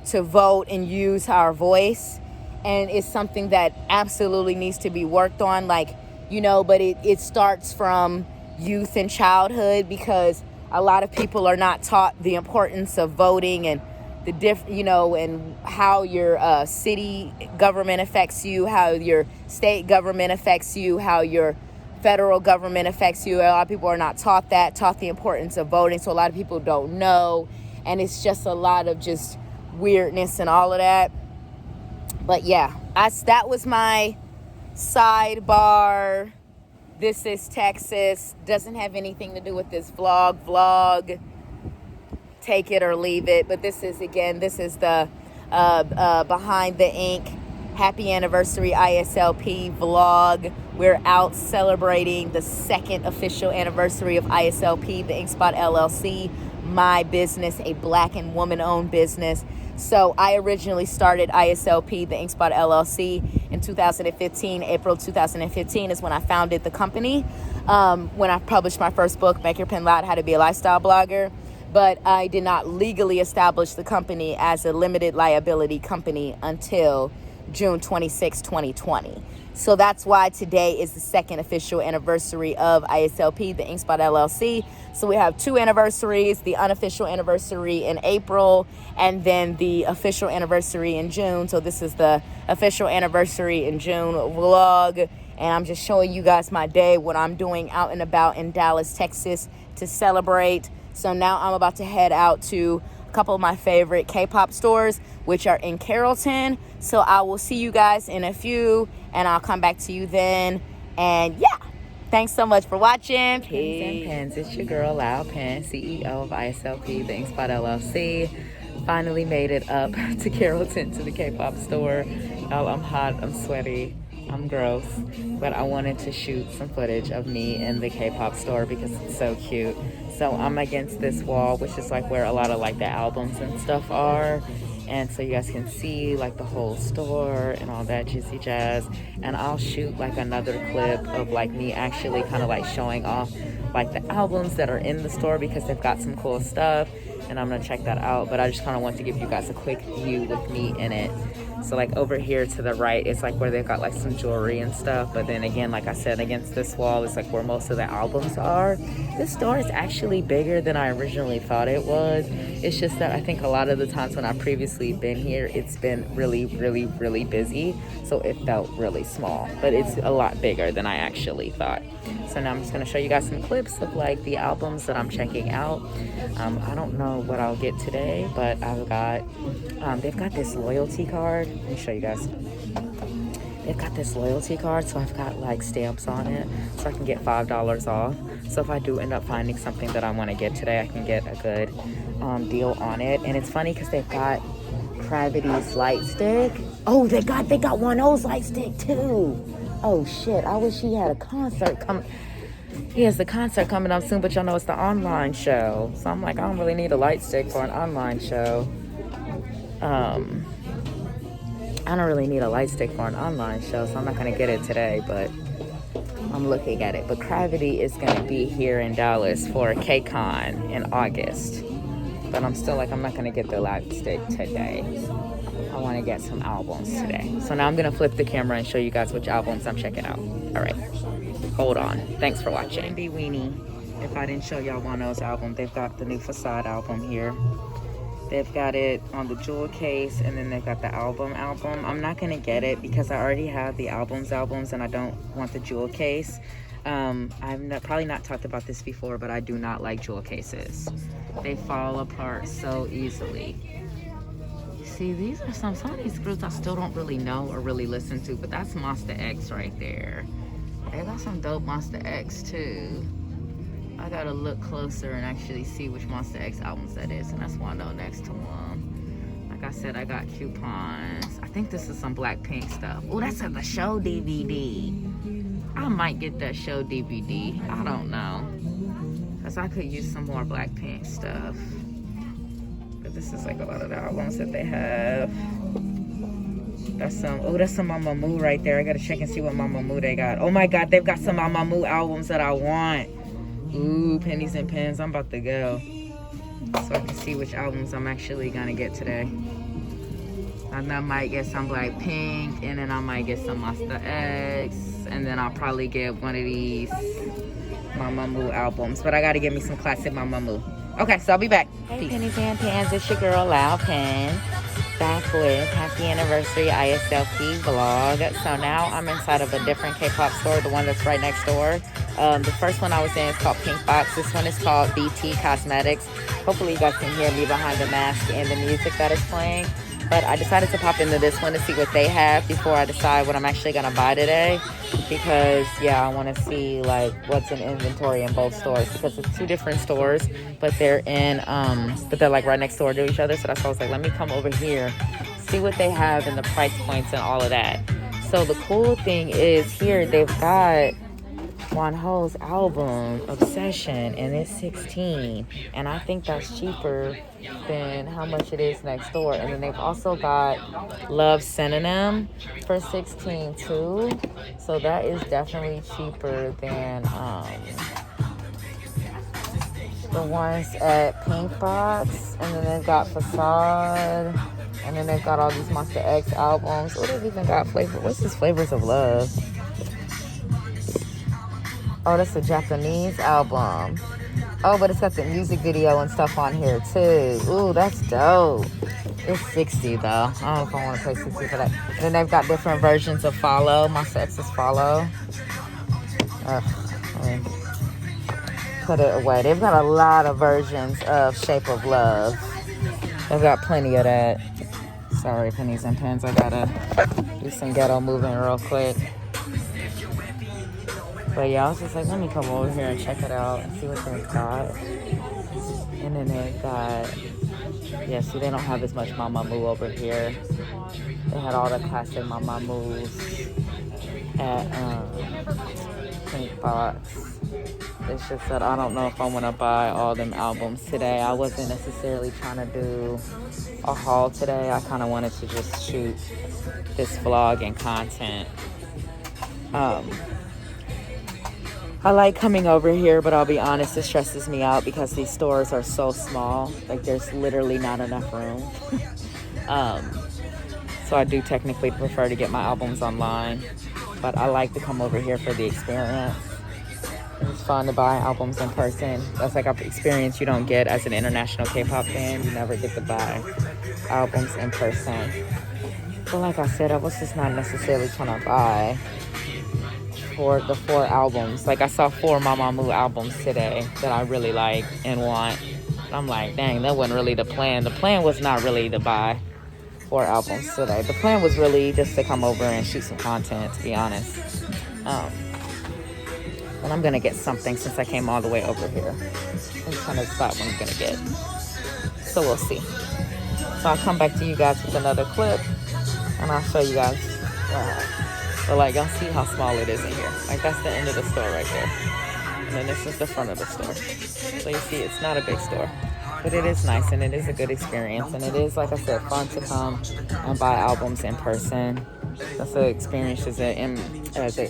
S2: to vote and use our voice. And it's something that absolutely needs to be worked on, like, you know, but it starts from youth and childhood, because a lot of people are not taught the importance of voting and you know, and how your city government affects you, how your state government affects you, how your federal government affects you. A lot of people are not taught the importance of voting. So a lot of people don't know. And it's just a lot of just weirdness and all of that. But yeah, that was my sidebar. This is Texas. Doesn't have anything to do with this vlog. Take it or leave it. But this is the Behind the Ink Happy Anniversary ISLP vlog. We're out celebrating the second official anniversary of ISLP, the InkSpot LLC, my business, a Black and woman-owned business. So I originally started ISLP, the InkSpot LLC, in 2015. April 2015 is when I founded the company. When I published my first book, Make Your Pen Loud, How to Be a Lifestyle Blogger. But I did not legally establish the company as a limited liability company until June 26, 2020. So that's why today is the second official anniversary of ISLP, the InkSpot LLC. So we have two anniversaries, the unofficial anniversary in April, and then the official anniversary in June. So this is the official anniversary in June vlog. And I'm just showing you guys my day, what I'm doing out and about in Dallas, Texas to celebrate. So now I'm about to head out to a couple of my favorite K-pop stores, which are in Carrollton. So I will see you guys in a few, and I'll come back to you then. And yeah, thanks so much for watching. Peace and Pens. It's your girl, Loud Pen, CEO of ISLP, the InkSpot LLC. Finally made it up to Carrollton to the K-pop store. Oh, I'm hot, I'm sweaty, I'm gross, but I wanted to shoot some footage of me in the K-pop store because it's so cute. So I'm against this wall, which is like where a lot of like the albums and stuff are. And so you guys can see like the whole store and all that juicy jazz. And I'll shoot like another clip of like me actually kind of like showing off like the albums that are in the store because they've got some cool stuff. And I'm gonna check that out. But I just kind of want to give you guys a quick view with me in it. So like over here to the right, it's like where they've got like some jewelry and stuff. But then again, like I said, against this wall, it's like where most of the albums are. This store is actually bigger than I originally thought it was. It's just that I think a lot of the times when I've previously been here, it's been really, really, really busy. So it felt really small, but it's a lot bigger than I actually thought. So now I'm just gonna show you guys some clips of like the albums that I'm checking out. I don't know what I'll get today, but I've got, they've got this loyalty card. Let me show you guys. They've got this loyalty card, so I've got like stamps on it, so I can get $5 off. So if I do end up finding something that I want to get today, I can get a good deal on it. And it's funny because they've got Gravity's light stick. Oh, they got 1O's light stick too. Oh shit! I wish he had a concert coming. He has the concert coming up soon, but y'all know it's the online show. So I'm like, I don't really need a light stick for an online show. I don't really need a light stick for an online show, so I'm not gonna get it today, but I'm looking at it. But Gravity is gonna be here in Dallas for KCON in August. But I'm still like, I'm not gonna get the light stick today. I wanna get some albums today. So now I'm gonna flip the camera and show you guys which albums I'm checking out. All right, hold on. Thanks for watching. Be Weenie. If I didn't show y'all 1O's album, they've got the new Facade album here. They've got it on the jewel case, and then they've got the album. I'm not gonna get it because I already have the albums, and I don't want the jewel case. I've probably not talked about this before, but I do not like jewel cases. They fall apart so easily. See, these are some of these groups I still don't really know or really listen to, but that's Monster X right there. They got some dope Monster X too. I gotta look closer and actually see which Monster X albums that is, and that's 1O next to them. Like I said, I got coupons. I think this is some Blackpink stuff. Oh, that's at the show DVD. I might get that show DVD. I don't know, because I could use some more Blackpink stuff. But this is like a lot of the albums that they have. That's some Mamamoo right there. I gotta check and see what Mamamoo they got. Oh my God, they've got some Mamamoo albums that I want. Ooh, Pennies and Pens. I'm about to go so I can see which albums I'm actually gonna get today. I might get some Blackpink, and then I might get some Monsta X, and then I'll probably get one of these Mamamoo albums. But I gotta get me some classic Mamamoo. Okay, so I'll be back. Hey, peace. Pennies and Pens, it's your girl Loud Pen, back with Happy Anniversary ISLP vlog. So now I'm inside of a different K-pop store, the one that's right next door. The first one I was in is called Pink Box. This one is called BT Cosmetics. Hopefully you guys can hear me behind the mask and the music that is playing. But I decided to pop into this one to see what they have before I decide what I'm actually gonna buy today. Because yeah, I want to see like what's in inventory in both stores, because it's two different stores, but they're like right next door to each other. So that's why I was like, let me come over here, see what they have and the price points and all of that. So the cool thing is here they've got Wonho's album Obsession, and it's $16, and I think that's cheaper than how much it is next door. And then they've also got Love Synonym for $16 too, so that is definitely cheaper than the ones at Pink Box. And then they've got Facade, and then they've got all these Monsta X albums. Oh, they've even got what's this, Flavors of Love? Oh, that's a Japanese album. Oh, but it's got the music video and stuff on here too. Ooh, that's dope. It's $60 though. I don't know if I want to pay $60 for that. And then they've got different versions of Follow. Monsta X's Follow. Put it away. They've got a lot of versions of Shape of Love. They've got plenty of that. Sorry, Pennies and Pens. I gotta do some ghetto moving real quick. But yeah, I was just like, let me come over here and check it out and see what they've got. And then they've got, yeah, see, they don't have as much Mamamoo over here. They had all the classic Mamamoos at Pink Box. It's just that I don't know if I want to buy all them albums today. I wasn't necessarily trying to do a haul today. I kind of wanted to just shoot this vlog and content. I like coming over here, but I'll be honest, it stresses me out because these stores are so small. Like, there's literally not enough room. So I do technically prefer to get my albums online, but I like to come over here for the experience. It's fun to buy albums in person. That's like an experience you don't get as an international K-pop fan. You never get to buy albums in person. But like I said, I was just not necessarily trying to buy for the 4 albums. Like, I saw 4 Mamamoo albums today that I really like and want. I'm like, dang, that wasn't really the plan. The plan was not really to buy 4 albums today. The plan was really just to come over and shoot some content, to be honest. But I'm gonna get something since I came all the way over here. I'm trying to decide what I'm gonna get. So we'll see. So I'll come back to you guys with another clip, and I'll show you guys but like, y'all see how small it is in here. Like, that's the end of the store right there. And then this is the front of the store. So you see, it's not a big store. But it is nice, and it is a good experience. And it is, like I said, fun to come and buy albums in person. That's an experience as an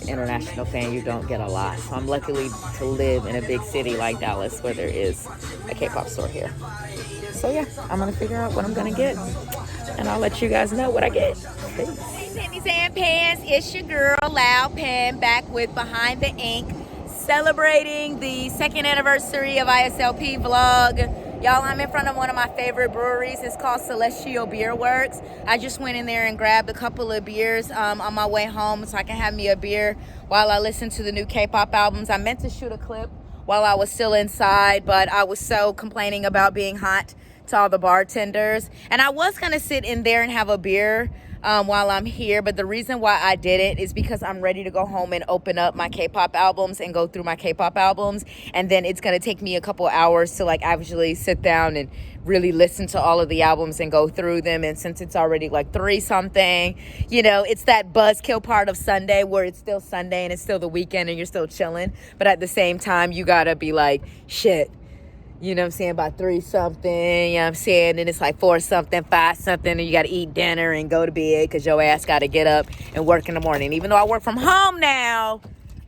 S2: international fan you don't get a lot. So I'm lucky to live in a big city like Dallas where there is a K-pop store here. So yeah, I'm going to figure out what I'm going to get. And I'll let you guys know what I get. Peace.
S1: Pennies and Pans, it's your girl Loud Pen, back with Behind the Ink, celebrating the 2nd anniversary of ISLP vlog. Y'all, I'm in front of one of my favorite breweries. It's called Celestial Beer Works. I just went in there and grabbed a couple of beers on my way home so I can have me a beer while I listen to the new K-pop albums. I meant to shoot a clip while I was still inside, but I was so complaining about being hot to all the bartenders. And I was gonna sit in there and have a beer while I'm here, but the reason why I did it is because I'm ready to go home and open up my K-pop albums and go through my K-pop albums, and then it's gonna take me a couple hours to like actually sit down and really listen to all of the albums and go through them. And since it's already like 3 something, you know, it's that buzzkill part of Sunday where it's still Sunday and it's still the weekend and you're still chilling, but at the same time you gotta be like, shit, you know what I'm saying, about 3 something, you know what I'm saying, then it's like 4 something, 5 something, and you got to eat dinner and go to bed because your ass got to get up and work in the morning. Even though I work from home now,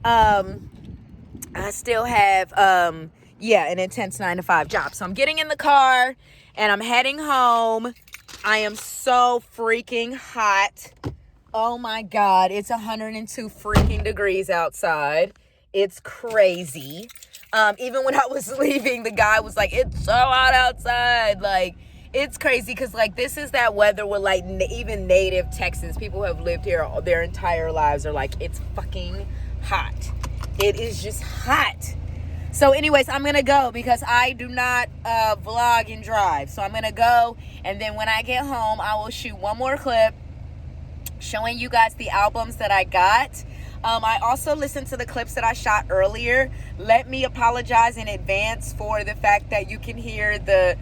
S1: I still have, an intense 9 to 5 job. So I'm getting in the car and I'm heading home. I am so freaking hot. Oh my God, it's 102 freaking degrees outside. It's crazy. Even when I was leaving, the guy was like, it's so hot outside. Like, it's crazy because, like, this is that weather where, like, even native Texans, people who have lived here their entire lives are like, it's fucking hot. It is just hot. So anyways, I'm going to go because I do not vlog and drive. So I'm going to go, and then when I get home, I will shoot one more clip showing you guys the albums that I got. I also listened to the clips that I shot earlier. Let me apologize in advance for the fact that you can hear the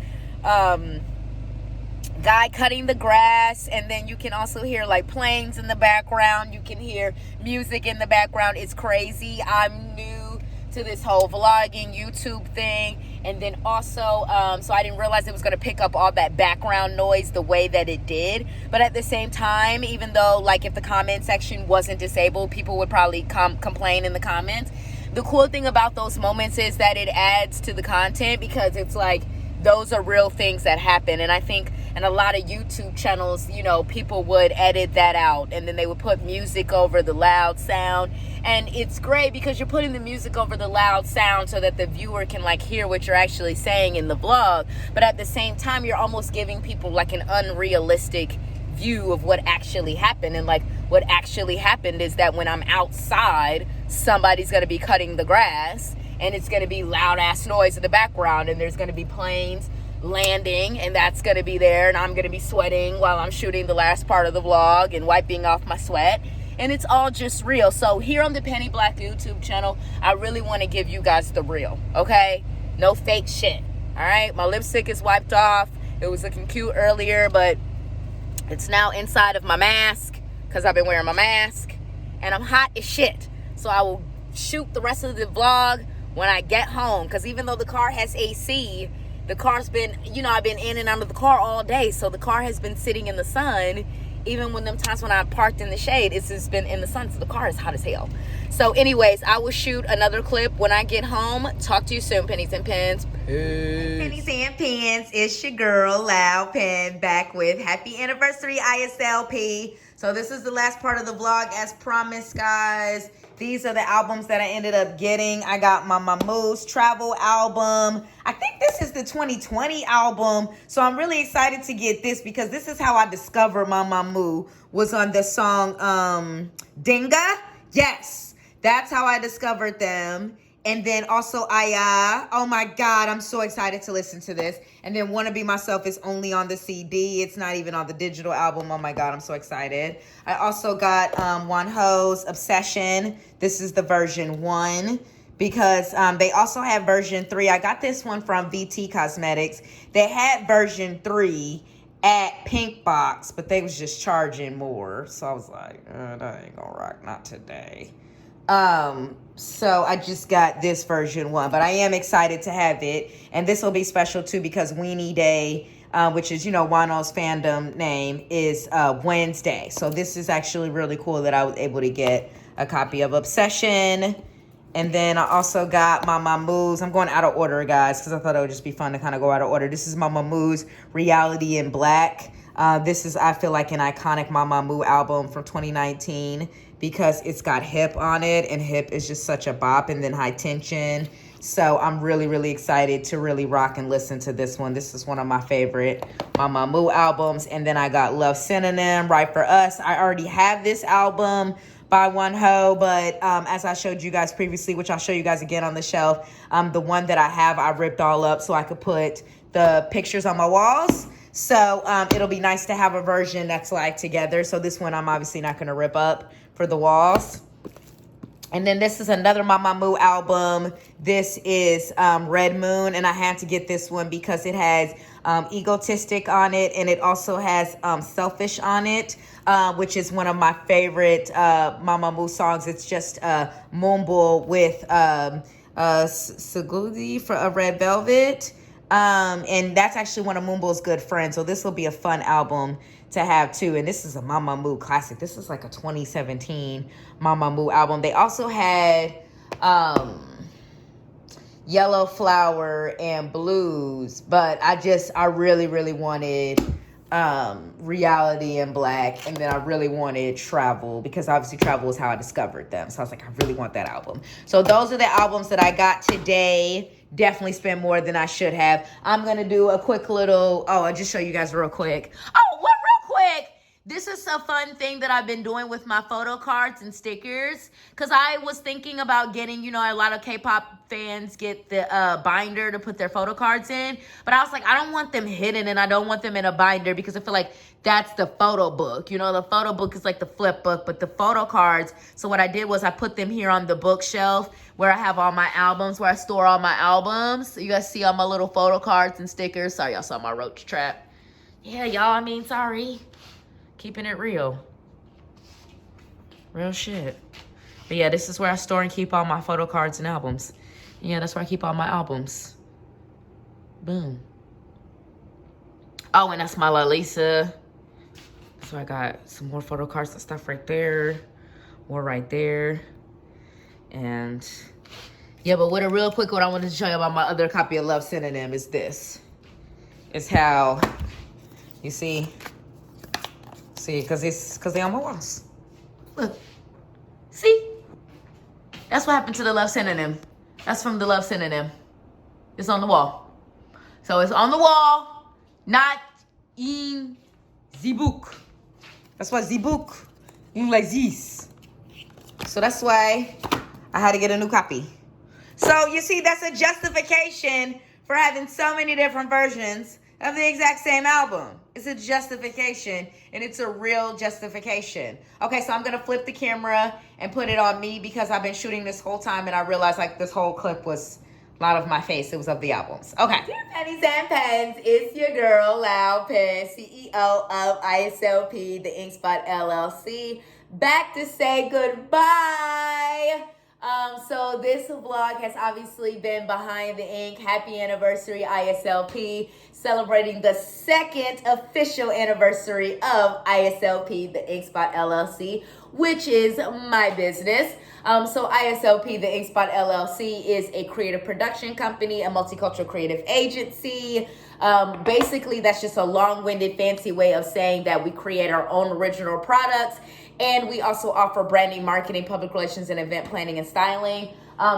S1: guy cutting the grass, and then you can also hear like planes in the background. You can hear music in the background. It's crazy. I'm new to this whole vlogging YouTube thing, and then also so I didn't realize it was going to pick up all that background noise the way that it did. But at the same time, even though like if the comment section wasn't disabled, people would probably complain in the comments. The cool thing about those moments is that it adds to the content because it's like those are real things that happen. And I think in a lot of YouTube channels, you know, people would edit that out and then they would put music over the loud sound. And it's great because you're putting the music over the loud sound so that the viewer can like hear what you're actually saying in the vlog. But at the same time, you're almost giving people like an unrealistic view of what actually happened. And like what actually happened is that when I'm outside, somebody's going to be cutting the grass and it's going to be loud ass noise in the background, and there's going to be planes landing, and that's going to be there, and I'm going to be sweating while I'm shooting the last part of the vlog and wiping off my sweat. And it's all just real. So here on the Penny Black YouTube channel, I really want to give you guys the real, okay? No fake shit, all right? My lipstick is wiped off. It was looking cute earlier, but it's now inside of my mask because I've been wearing my mask, and I'm hot as shit. So I will shoot the rest of the vlog when I get home, because even though the car has AC, the car's been, you know, I've been in and out of the car all day, so the car has been sitting in the sun. Even when them times when I parked in the shade, it's just been in the sun, so the car is hot as hell. So anyways, I will shoot another clip when I get home. Talk to you soon, Pennies and Pens. Peace. Pennies and Pens, it's your girl, Loud Pen, back with happy anniversary, ISLP. So this is the last part of the vlog as promised, guys. These are the albums that I ended up getting. I got my Mamoo's travel album. I think this is the 2020 album. So I'm really excited to get this because this is how I discovered my Mamoo, was on the song Dinga. Yes, that's how I discovered them. And then also Aya. Oh my God, I'm so excited to listen to this. And then Wanna Be Myself is only on the CD. It's not even on the digital album. Oh my God, I'm so excited. I also got Wonho's Obsession. This is the version 1 because they also have version 3. I got this one from VT Cosmetics. They had version 3 at Pink Box, but they was just charging more. So I was like, that ain't gonna rock, not today. So I just got this version 1, but I am excited to have it. And this will be special too because Weenie Day, which is, you know, Wano's fandom name, is Wednesday. So this is actually really cool that I was able to get a copy of Obsession. And then I also got my Mamoo's. I'm going out of order, guys, because I thought it would just be fun to kind of go out of order. This is my Mamoo's Reality in Black. This is, I feel like, an iconic Mamamoo album from 2019 because it's got Hip on it, and Hip is just such a bop, and then High Tension. So I'm really, really excited to really rock and listen to this one. This is one of my favorite Mamamoo albums. And then I got Love Synonym, Right for Us. I already have this album by Wonho, but as I showed you guys previously, which I'll show you guys again on the shelf, the one that I have, I ripped all up so I could put the pictures on my walls. So it'll be nice to have a version that's like together. So this one I'm obviously not going to rip up for the walls. And then this is another Mamamoo album. This is Red Moon, and I had to get this one because it has Egotistic on it, and it also has Selfish on it, which is one of my favorite Mamamoo songs. It's just Mumble with Sagudi for a Red Velvet. And that's actually one of Moonbo's good friends. So this will be a fun album to have too. And this is a Mama Moo classic. This is like a 2017 Mama Moo album. They also had Yellow Flower and Blues, but I really, really wanted Reality and Black, and then I really wanted Travel, because obviously Travel is how I discovered them. So I was like, I really want that album. So those are the albums that I got today. Definitely spent more than I should have. I'm gonna do a quick little, I'll just show you guys real quick. Real quick. This is a fun thing that I've been doing with my photo cards and stickers, because I was thinking about getting, a lot of K-pop fans get the binder to put their photo cards in, but I was like, I don't want them hidden, and I don't want them in a binder, because I feel like that's the photo book. The photo book is like the flip book, but the photo cards, so what I did was I put them here on the bookshelf where I have all my albums, where I store all my albums. So you guys see all my little photo cards and stickers. Sorry, y'all saw my roach trap. Yeah, y'all, sorry. Keeping it real. Real shit. But yeah, this is where I store and keep all my photo cards and albums. Yeah, that's where I keep all my albums. Boom. Oh, and that's my La Lisa. So I got some more photo cards and stuff right there. More right there. And yeah, but what I wanted to show you about my other copy of Love Synonym is this. It's how, you see, because they on my walls. Look, see? That's what happened to the Love Synonym. That's from the Love Synonym. It's on the wall. So it's on the wall, not in the book. That's why the book is like this. So that's why I had to get a new copy. So you see, that's a justification for having so many different versions of the exact same album. It's a justification, and it's a real justification. Okay, so I'm gonna flip the camera and put it on me, because I've been shooting this whole time and I realized like this whole clip was not of my face, it was of the albums. Okay. Dear Pennies and Pens, it's your girl, Loud Pen, CEO of ISLP, the InkSpot LLC, back to say goodbye. So this vlog has obviously been behind the ink. Happy anniversary, ISLP, celebrating the second official anniversary of ISLP, the InkSpot LLC, which is my business. So ISLP, the InkSpot LLC, is a creative production company, a multicultural creative agency. Basically, that's just a long-winded, fancy way of saying that we create our own original products. And we also offer branding, marketing, public relations, and event planning and styling.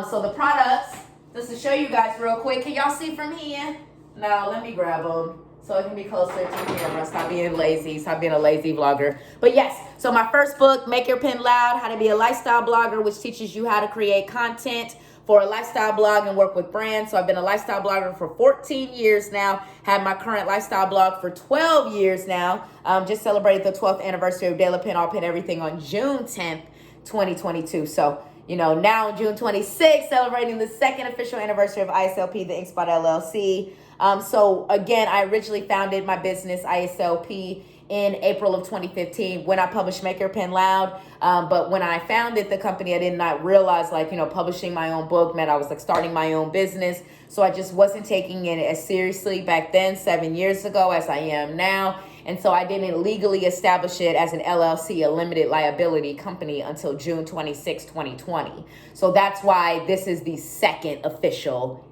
S1: So the products, just to show you guys real quick, can y'all see from here? No, let me grab them so it can be closer to the camera. Stop being lazy. Stop being a lazy vlogger. But yes, so my first book, Make Your Pen Loud, How to Be a Lifestyle Blogger, which teaches you how to create content for a lifestyle blog and work with brands. So I've been a lifestyle blogger for 14 years now. Had my current lifestyle blog for 12 years now. Just celebrated the 12th anniversary of De La Pen, All Pen Everything on June 10th, 2022. So, now on June 26th, celebrating the second official anniversary of ISLP, the InkSpot LLC. So again, I originally founded my business, ISLP, in April of 2015 when I published Make Your Pen Loud. But when I founded the company, I did not realize publishing my own book meant I was starting my own business. So I just wasn't taking it as seriously back then, 7 years ago, as I am now. And so I didn't legally establish it as an LLC, a limited liability company, until June 26, 2020. So that's why this is the second official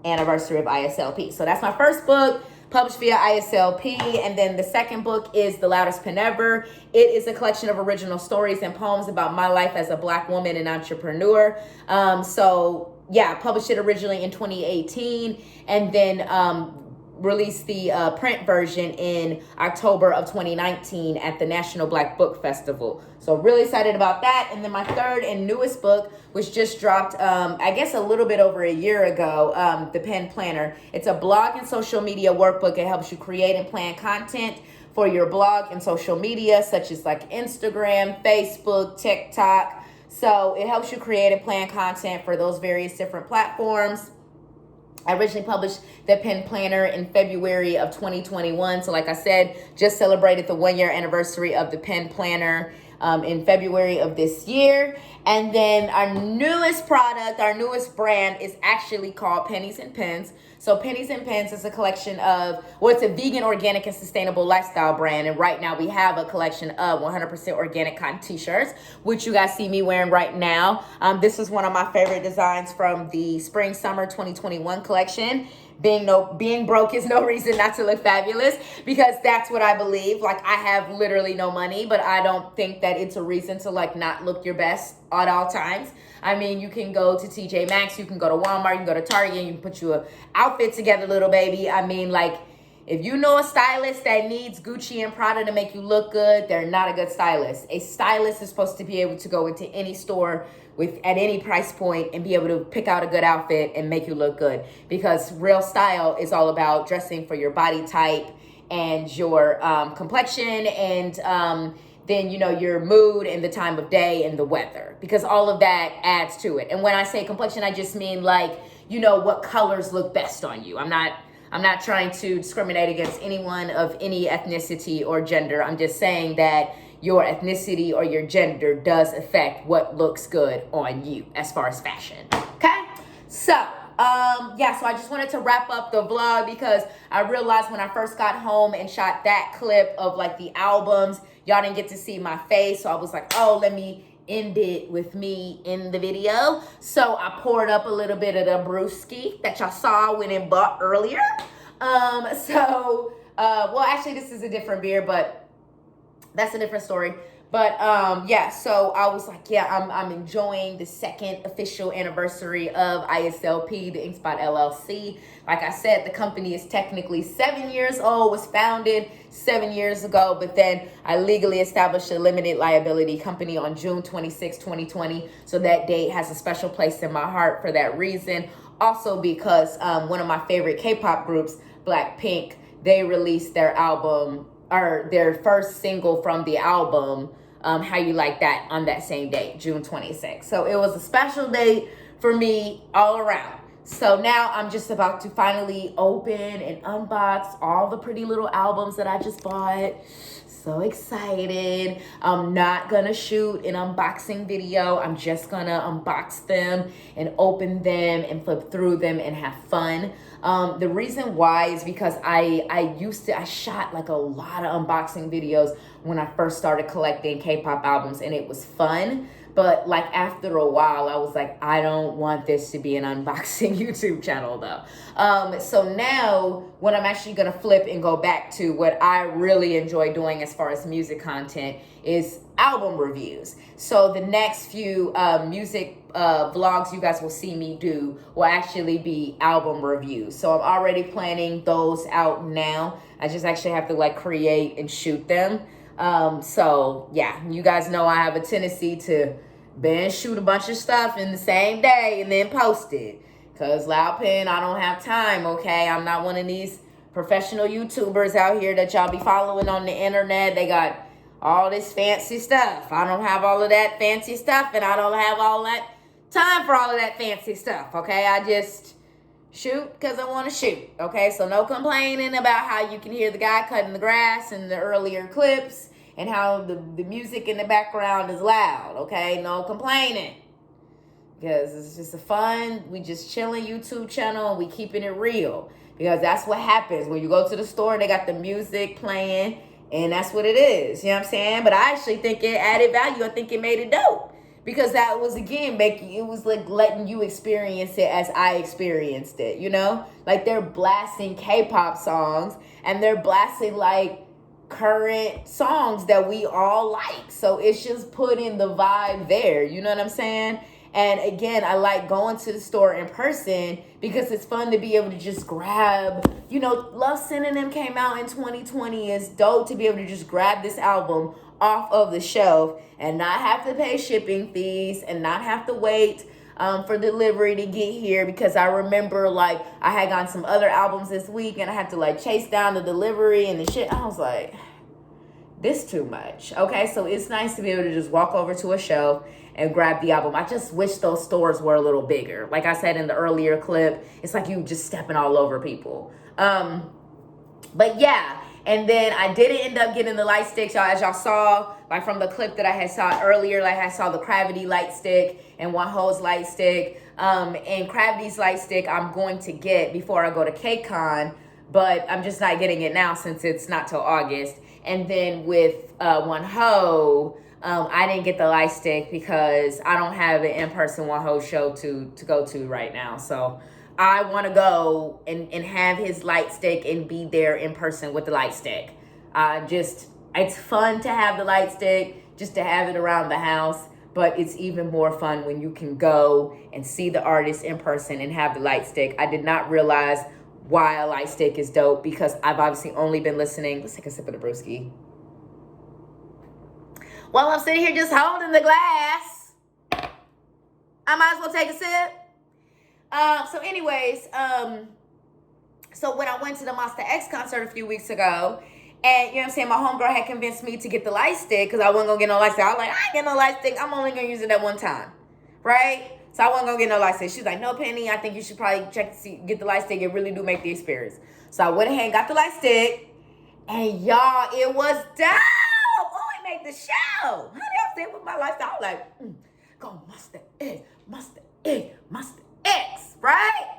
S1: anniversary of ISLP. So that's my first book, published via ISLP. And then the second book is The Loudest Pen Ever. It is a collection of original stories and poems about my life as a Black woman and entrepreneur. I published it originally in 2018, and then released the print version in October of 2019 at the National Black Book Festival. So really excited about that. And then my third and newest book, which just dropped, I guess a little bit over a year ago, The Pen Planner. It's a blog and social media workbook. It helps you create and plan content for your blog and social media, such as Instagram, Facebook, TikTok. So it helps you create and plan content for those various different platforms. I originally published the Pen Planner in February of 2021. So like I said, just celebrated the 1 year anniversary of the Pen Planner. in February of this year. And then our newest product, our newest brand is actually called Pennies and Pens. So Pennies and Pens is a collection of, well, it's a vegan, organic, and sustainable lifestyle brand. And right now we have a collection of 100% organic cotton t-shirts, which you guys see me wearing right now. This is one of my favorite designs from the spring summer 2021 collection. Being broke is no reason not to look fabulous, because that's what I believe. Like, I have literally no money, but I don't think that it's a reason to like not look your best at all times. I mean, you can go to TJ Maxx, you can go to Walmart, you can go to Target, and you can put you an outfit together, little baby. I mean, like, if you know a stylist that needs Gucci and Prada to make you look good, they're not a good stylist. A stylist is supposed to be able to go into any store at any price point and be able to pick out a good outfit and make you look good, because real style is all about dressing for your body type and your complexion, and then, you know, your mood and the time of day and the weather, because all of that adds to it. And when I say complexion, I just mean, like, you know, what colors look best on you. I'm not trying to discriminate against anyone of any ethnicity or gender. I'm just saying that your ethnicity or your gender does affect what looks good on you as far as fashion. Okay? So, yeah, so I just wanted to wrap up the vlog, because I realized when I first got home and shot that clip of like the albums, y'all didn't get to see my face. So I was like, oh, let me end it with me in the video. So I poured up a little bit of the brewski that y'all saw when it bought earlier. Well, actually this is a different beer, but that's a different story. But yeah, so I was like, yeah, I'm enjoying the second official anniversary of ISLP, the InkSpot LLC. Like I said, the company is technically 7 years old, was founded 7 years ago, but then I legally established a limited liability company on June 26, 2020. So that date has a special place in my heart for that reason. Also because one of my favorite K-pop groups, Blackpink, they released their album, or their first single from the album, How You Like That, on that same date, June 26th. So it was a special date for me all around. So now I'm just about to finally open and unbox all the pretty little albums that I just bought. So excited. I'm not gonna shoot an unboxing video. I'm just gonna unbox them and open them and flip through them and have fun. The reason why is because I shot like a lot of unboxing videos when I first started collecting K-pop albums, and it was fun. But like after a while, I was like, I don't want this to be an unboxing YouTube channel though. So now what I'm actually gonna flip and go back to what I really enjoy doing as far as music content is album reviews. So the next few music vlogs you guys will see me do will actually be album reviews. So I'm already planning those out now. I just actually have to like create and shoot them. So yeah, you guys know I have a tendency to binge shoot a bunch of stuff in the same day and then post it. Cause Loud Pen, I don't have time, okay? I'm not one of these professional YouTubers out here that y'all be following on the internet. They got all this fancy stuff. I don't have all of that fancy stuff, and I don't have all that time for all of that fancy stuff, okay? I just shoot because I want to shoot, okay? So no complaining about how you can hear the guy cutting the grass in the earlier clips and how the music in the background is loud, okay? No complaining. Because it's just a fun, we just chilling YouTube channel, and we keeping it real. Because that's what happens. When you go to the store, they got the music playing, and that's what it is. You know what I'm saying? But I actually think it added value. I think it made it dope. Because that was, again, it was like letting you experience it as I experienced it, you know? Like, they're blasting K-pop songs, and they're blasting, like, current songs that we all like. So it's just putting the vibe there. You know what I'm saying? And again, I like going to the store in person because it's fun to be able to just grab, you know, Love Synonym came out in 2020. It's dope to be able to just grab this album off of the shelf and not have to pay shipping fees and not have to wait for delivery to get here. Because I remember, like, I had gotten some other albums this week and I had to like chase down the delivery and the shit. I was like, this too much. Okay, so it's nice to be able to just walk over to a shelf and grab the album. I just wish those stores were a little bigger. Like I said in the earlier clip, it's like you just stepping all over people. But yeah, And then I didn't end up getting the light sticks, y'all. As y'all saw, like from the clip that I had saw earlier, like I saw the Gravity light stick and One Ho's light stick. And Gravity's light stick I'm going to get before I go to KCON, but I'm just not getting it now since it's not till August. And then with One Ho, I didn't get the light stick because I don't have an in-person One Ho show to go to right now. So I want to go and have his light stick and be there in person with the light stick. It's fun to have the light stick, just to have it around the house, but it's even more fun when you can go and see the artist in person and have the light stick. I did not realize why a light stick is dope because I've obviously only been listening. Let's take a sip of the brewski. While I'm sitting here just holding the glass, I might as well take a sip. So when I went to the Monster X concert a few weeks ago, and you know what I'm saying, my homegirl had convinced me to get the light stick because I wasn't gonna get no light stick. I was like, I ain't getting no light stick. I'm only gonna use it that one time, right? So I wasn't gonna get no light stick. She's like, no, Penny, I think you should probably check to see, get the light stick. It really do make the experience. So I went ahead and got the light stick, and y'all, it was dope. Oh, it made the show. Honey, I was there with my lifestyle. I was like, go Monster X, Monster X, Monster X, right?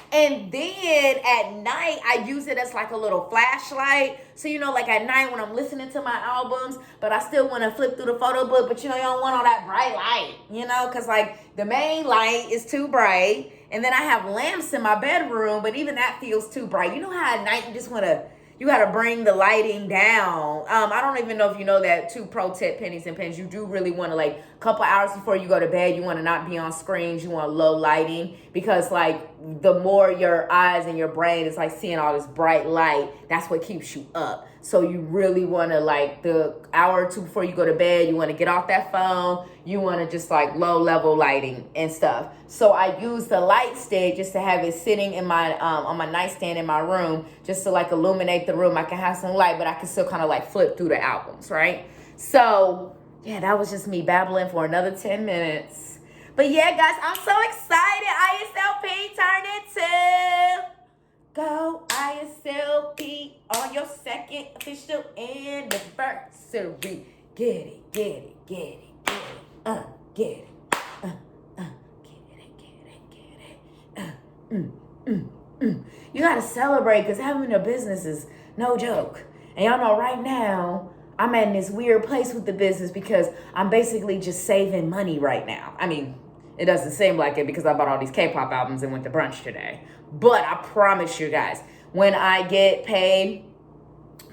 S1: And then at night, I use it as like a little flashlight. So, you know, like at night when I'm listening to my albums, but I still want to flip through the photo book, but you know, you don't want all that bright light, you know, because like the main light is too bright. And then I have lamps in my bedroom, but even that feels too bright. You know how at night you just want to, you got to bring the lighting down. I don't even know if you know that too. Pro tip, Pennies and Pens. You do really want to, like, a couple hours before you go to bed, you want to not be on screens. You want low lighting because, like, the more your eyes and your brain is, like, seeing all this bright light, that's what keeps you up. So you really want to, like, the hour or two before you go to bed, you want to get off that phone. You want to just, like, low-level lighting and stuff. So I use the light stick just to have it sitting in my on my nightstand in my room just to, like, illuminate the room. I can have some light, but I can still kind of, like, flip through the albums, right? So, yeah, that was just me babbling for another 10 minutes. But, yeah, guys, I'm so excited. ISLP turned into... Go ISLP on your second official anniversary. Get it, get it, get it, get it, get it, get it. You gotta celebrate because having a business is no joke. And y'all know right now, I'm in this weird place with the business because I'm basically just saving money right now. I mean, it doesn't seem like it because I bought all these K-pop albums and went to brunch today. But I promise you guys, when I get paid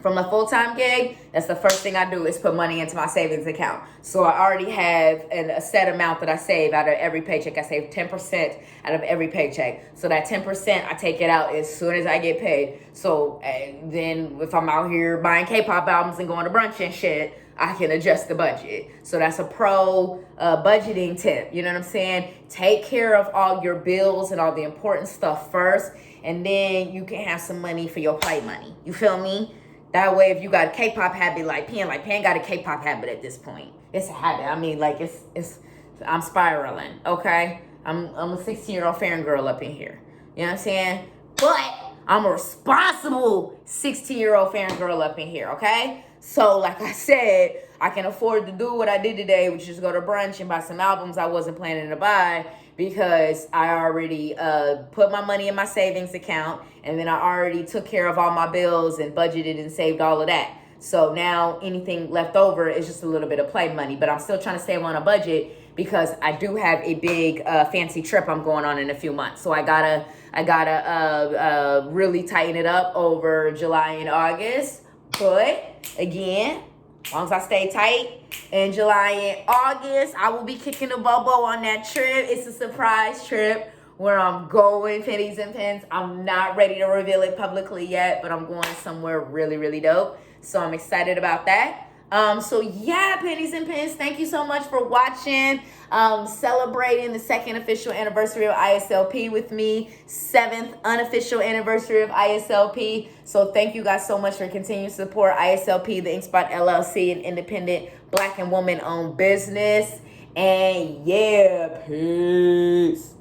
S1: from a full-time gig, that's the first thing I do is put money into my savings account. So I already have a set amount that I save out of every paycheck. I save 10% out of every paycheck. So that 10%, I take it out as soon as I get paid. So then if I'm out here buying K-pop albums and going to brunch and shit, I can adjust the budget. So that's a pro budgeting tip. You know what I'm saying? Take care of all your bills and all the important stuff first, and then you can have some money for your play money. You feel me? That way, if you got a K-pop habit like Pan got a K-pop habit at this point. It's a habit. I mean, like I'm spiraling. Okay, I'm a 16-year-old fangirl up in here. You know what I'm saying? But I'm a responsible 16-year-old fangirl up in here. Okay. So, like I said, I can afford to do what I did today, which is go to brunch and buy some albums I wasn't planning to buy because I already put my money in my savings account, and then I already took care of all my bills and budgeted and saved all of that. So now anything left over is just a little bit of play money, but I'm still trying to save on a budget because I do have a big fancy trip I'm going on in a few months. So I gotta really tighten it up over July and August. But again, as long as I stay tight in July and August, I will be kicking the bubble on that trip. It's a surprise trip where I'm going, Pennies and Pens. I'm not ready to reveal it publicly yet, but I'm going somewhere really, really dope. So I'm excited about that. So yeah, Pennies and Pens, thank you so much for watching. Celebrating the second official anniversary of ISLP with me, 7th unofficial anniversary of ISLP. So thank you guys so much for continuing to support ISLP, the InkSpot LLC, an independent Black and woman-owned business. And yeah, peace.